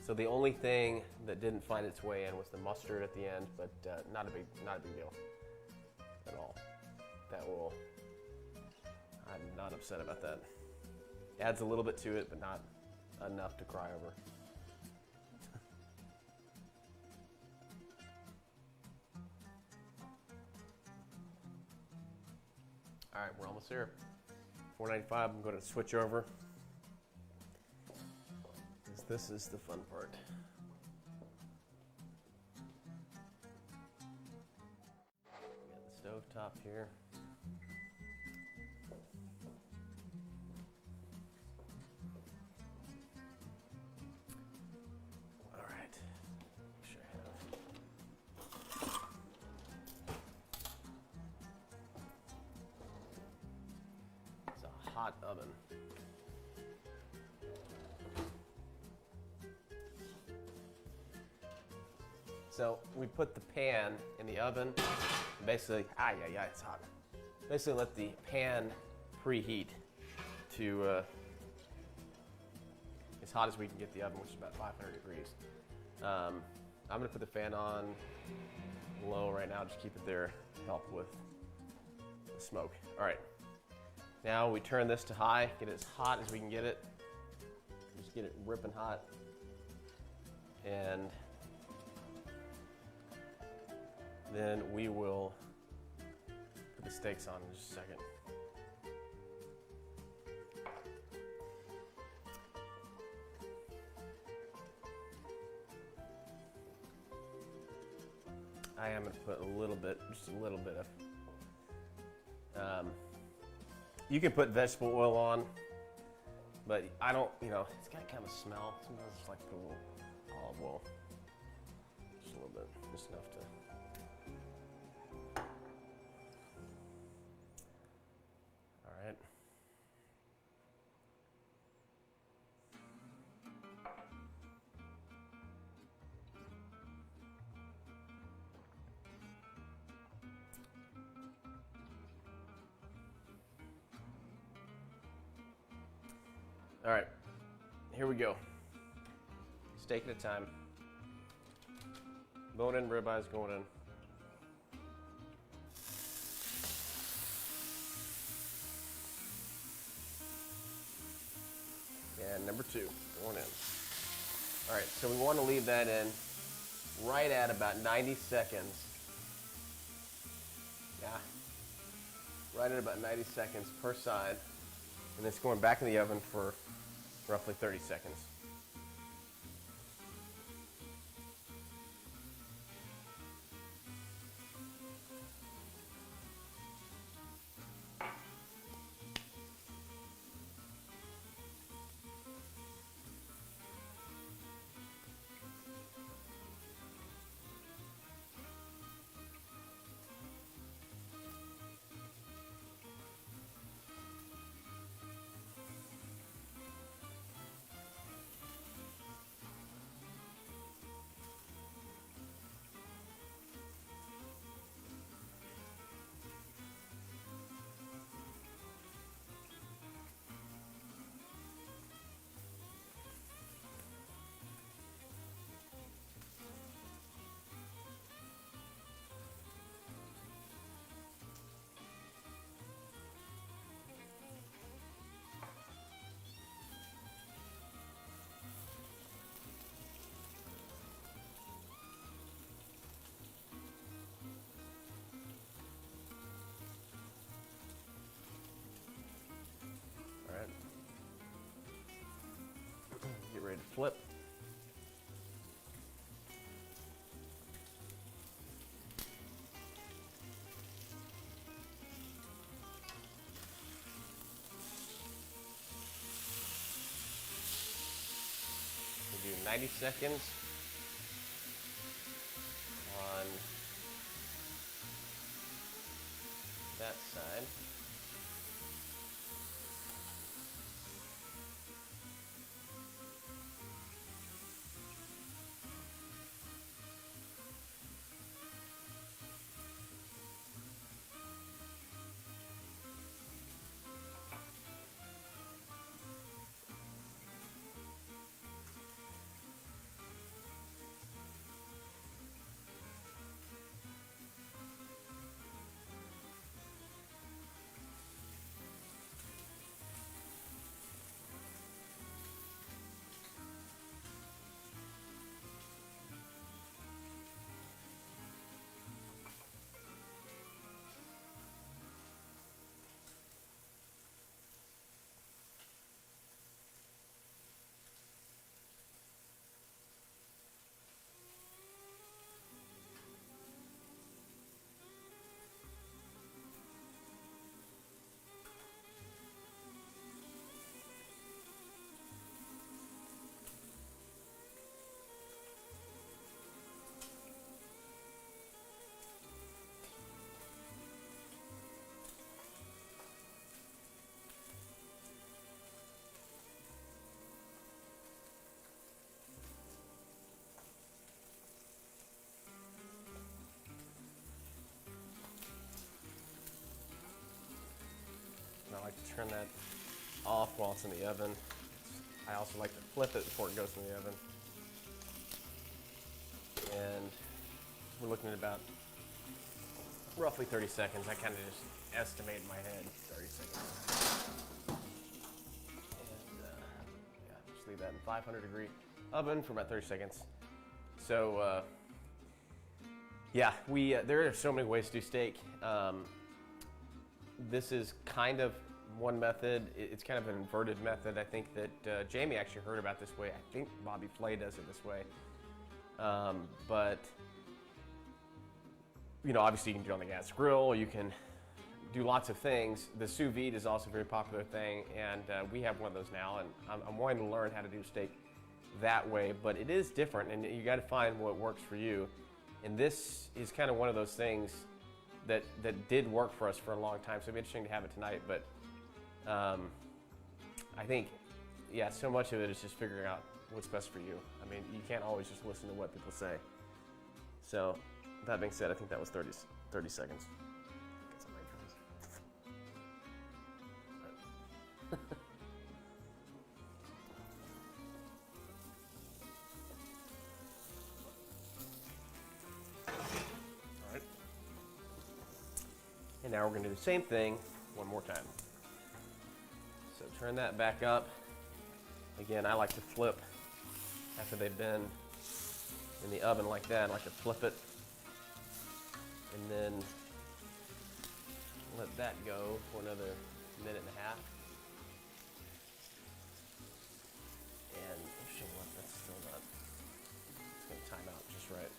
So the only thing that didn't find its way in was the mustard at the end, but not a big deal at all. I'm not upset about that. Adds a little bit to it, but not enough to cry over. All right, we're almost there. 495, I'm going to switch over. This is the fun part. We got the stove top here. All right. Make sure I have. It's a hot oven. So we put the pan in the oven, basically, it's hot. Basically let the pan preheat to as hot as we can get the oven, which is about 500 degrees. I'm gonna put the fan on low right now, just keep it there, help with the smoke. All right, now we turn this to high, get it as hot as we can get it. Just get it ripping hot. And then we will put the steaks on in just a second. I am going to put just a little bit of, you can put vegetable oil on, but I don't, it's got kind of a smell. Sometimes it's like a little olive oil. Just a little bit, just enough to. All right, here we go. Steak at a time. Bone-in ribeyes going in. And number 2 going in. All right, so we want to leave that in right at about 90 seconds. Yeah, right at about 90 seconds per side. And it's going back in the oven for roughly 30 seconds. Get ready to flip. We'll do 90 seconds side. I like to turn that off while it's in the oven. I also like to flip it before it goes in the oven. And we're looking at about roughly 30 seconds. I kind of just estimate in my head 30 seconds. And yeah, just leave that in 500 degree oven for about 30 seconds. So yeah, there are so many ways to do steak. This is kind of one method. It's kind of an inverted method. I think that Jamie actually heard about this way. I think Bobby Flay does it this way. But, you know, obviously you can do it on the gas grill. You can do lots of things. The sous vide is also a very popular thing, and we have one of those now, and I'm wanting to learn how to do steak that way, but it is different, and you got to find what works for you. And this is kind of one of those things that did work for us for a long time, so it'd be interesting to have it tonight. But I think, yeah, so much of it is just figuring out what's best for you. I mean, you can't always just listen to what people say. So, that being said, I think that was 30 seconds. Get some rain drums. All right. And now we're going to do the same thing one more time. So turn that back up. Again, I like to flip after they've been in the oven like that. I like to flip it and then let that go for another minute and a half. And interesting, that's still not, it's going to time out just right.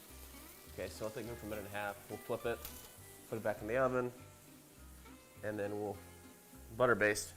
Okay, so let that go for a minute and a half. We'll flip it, put it back in the oven, and then we'll butter baste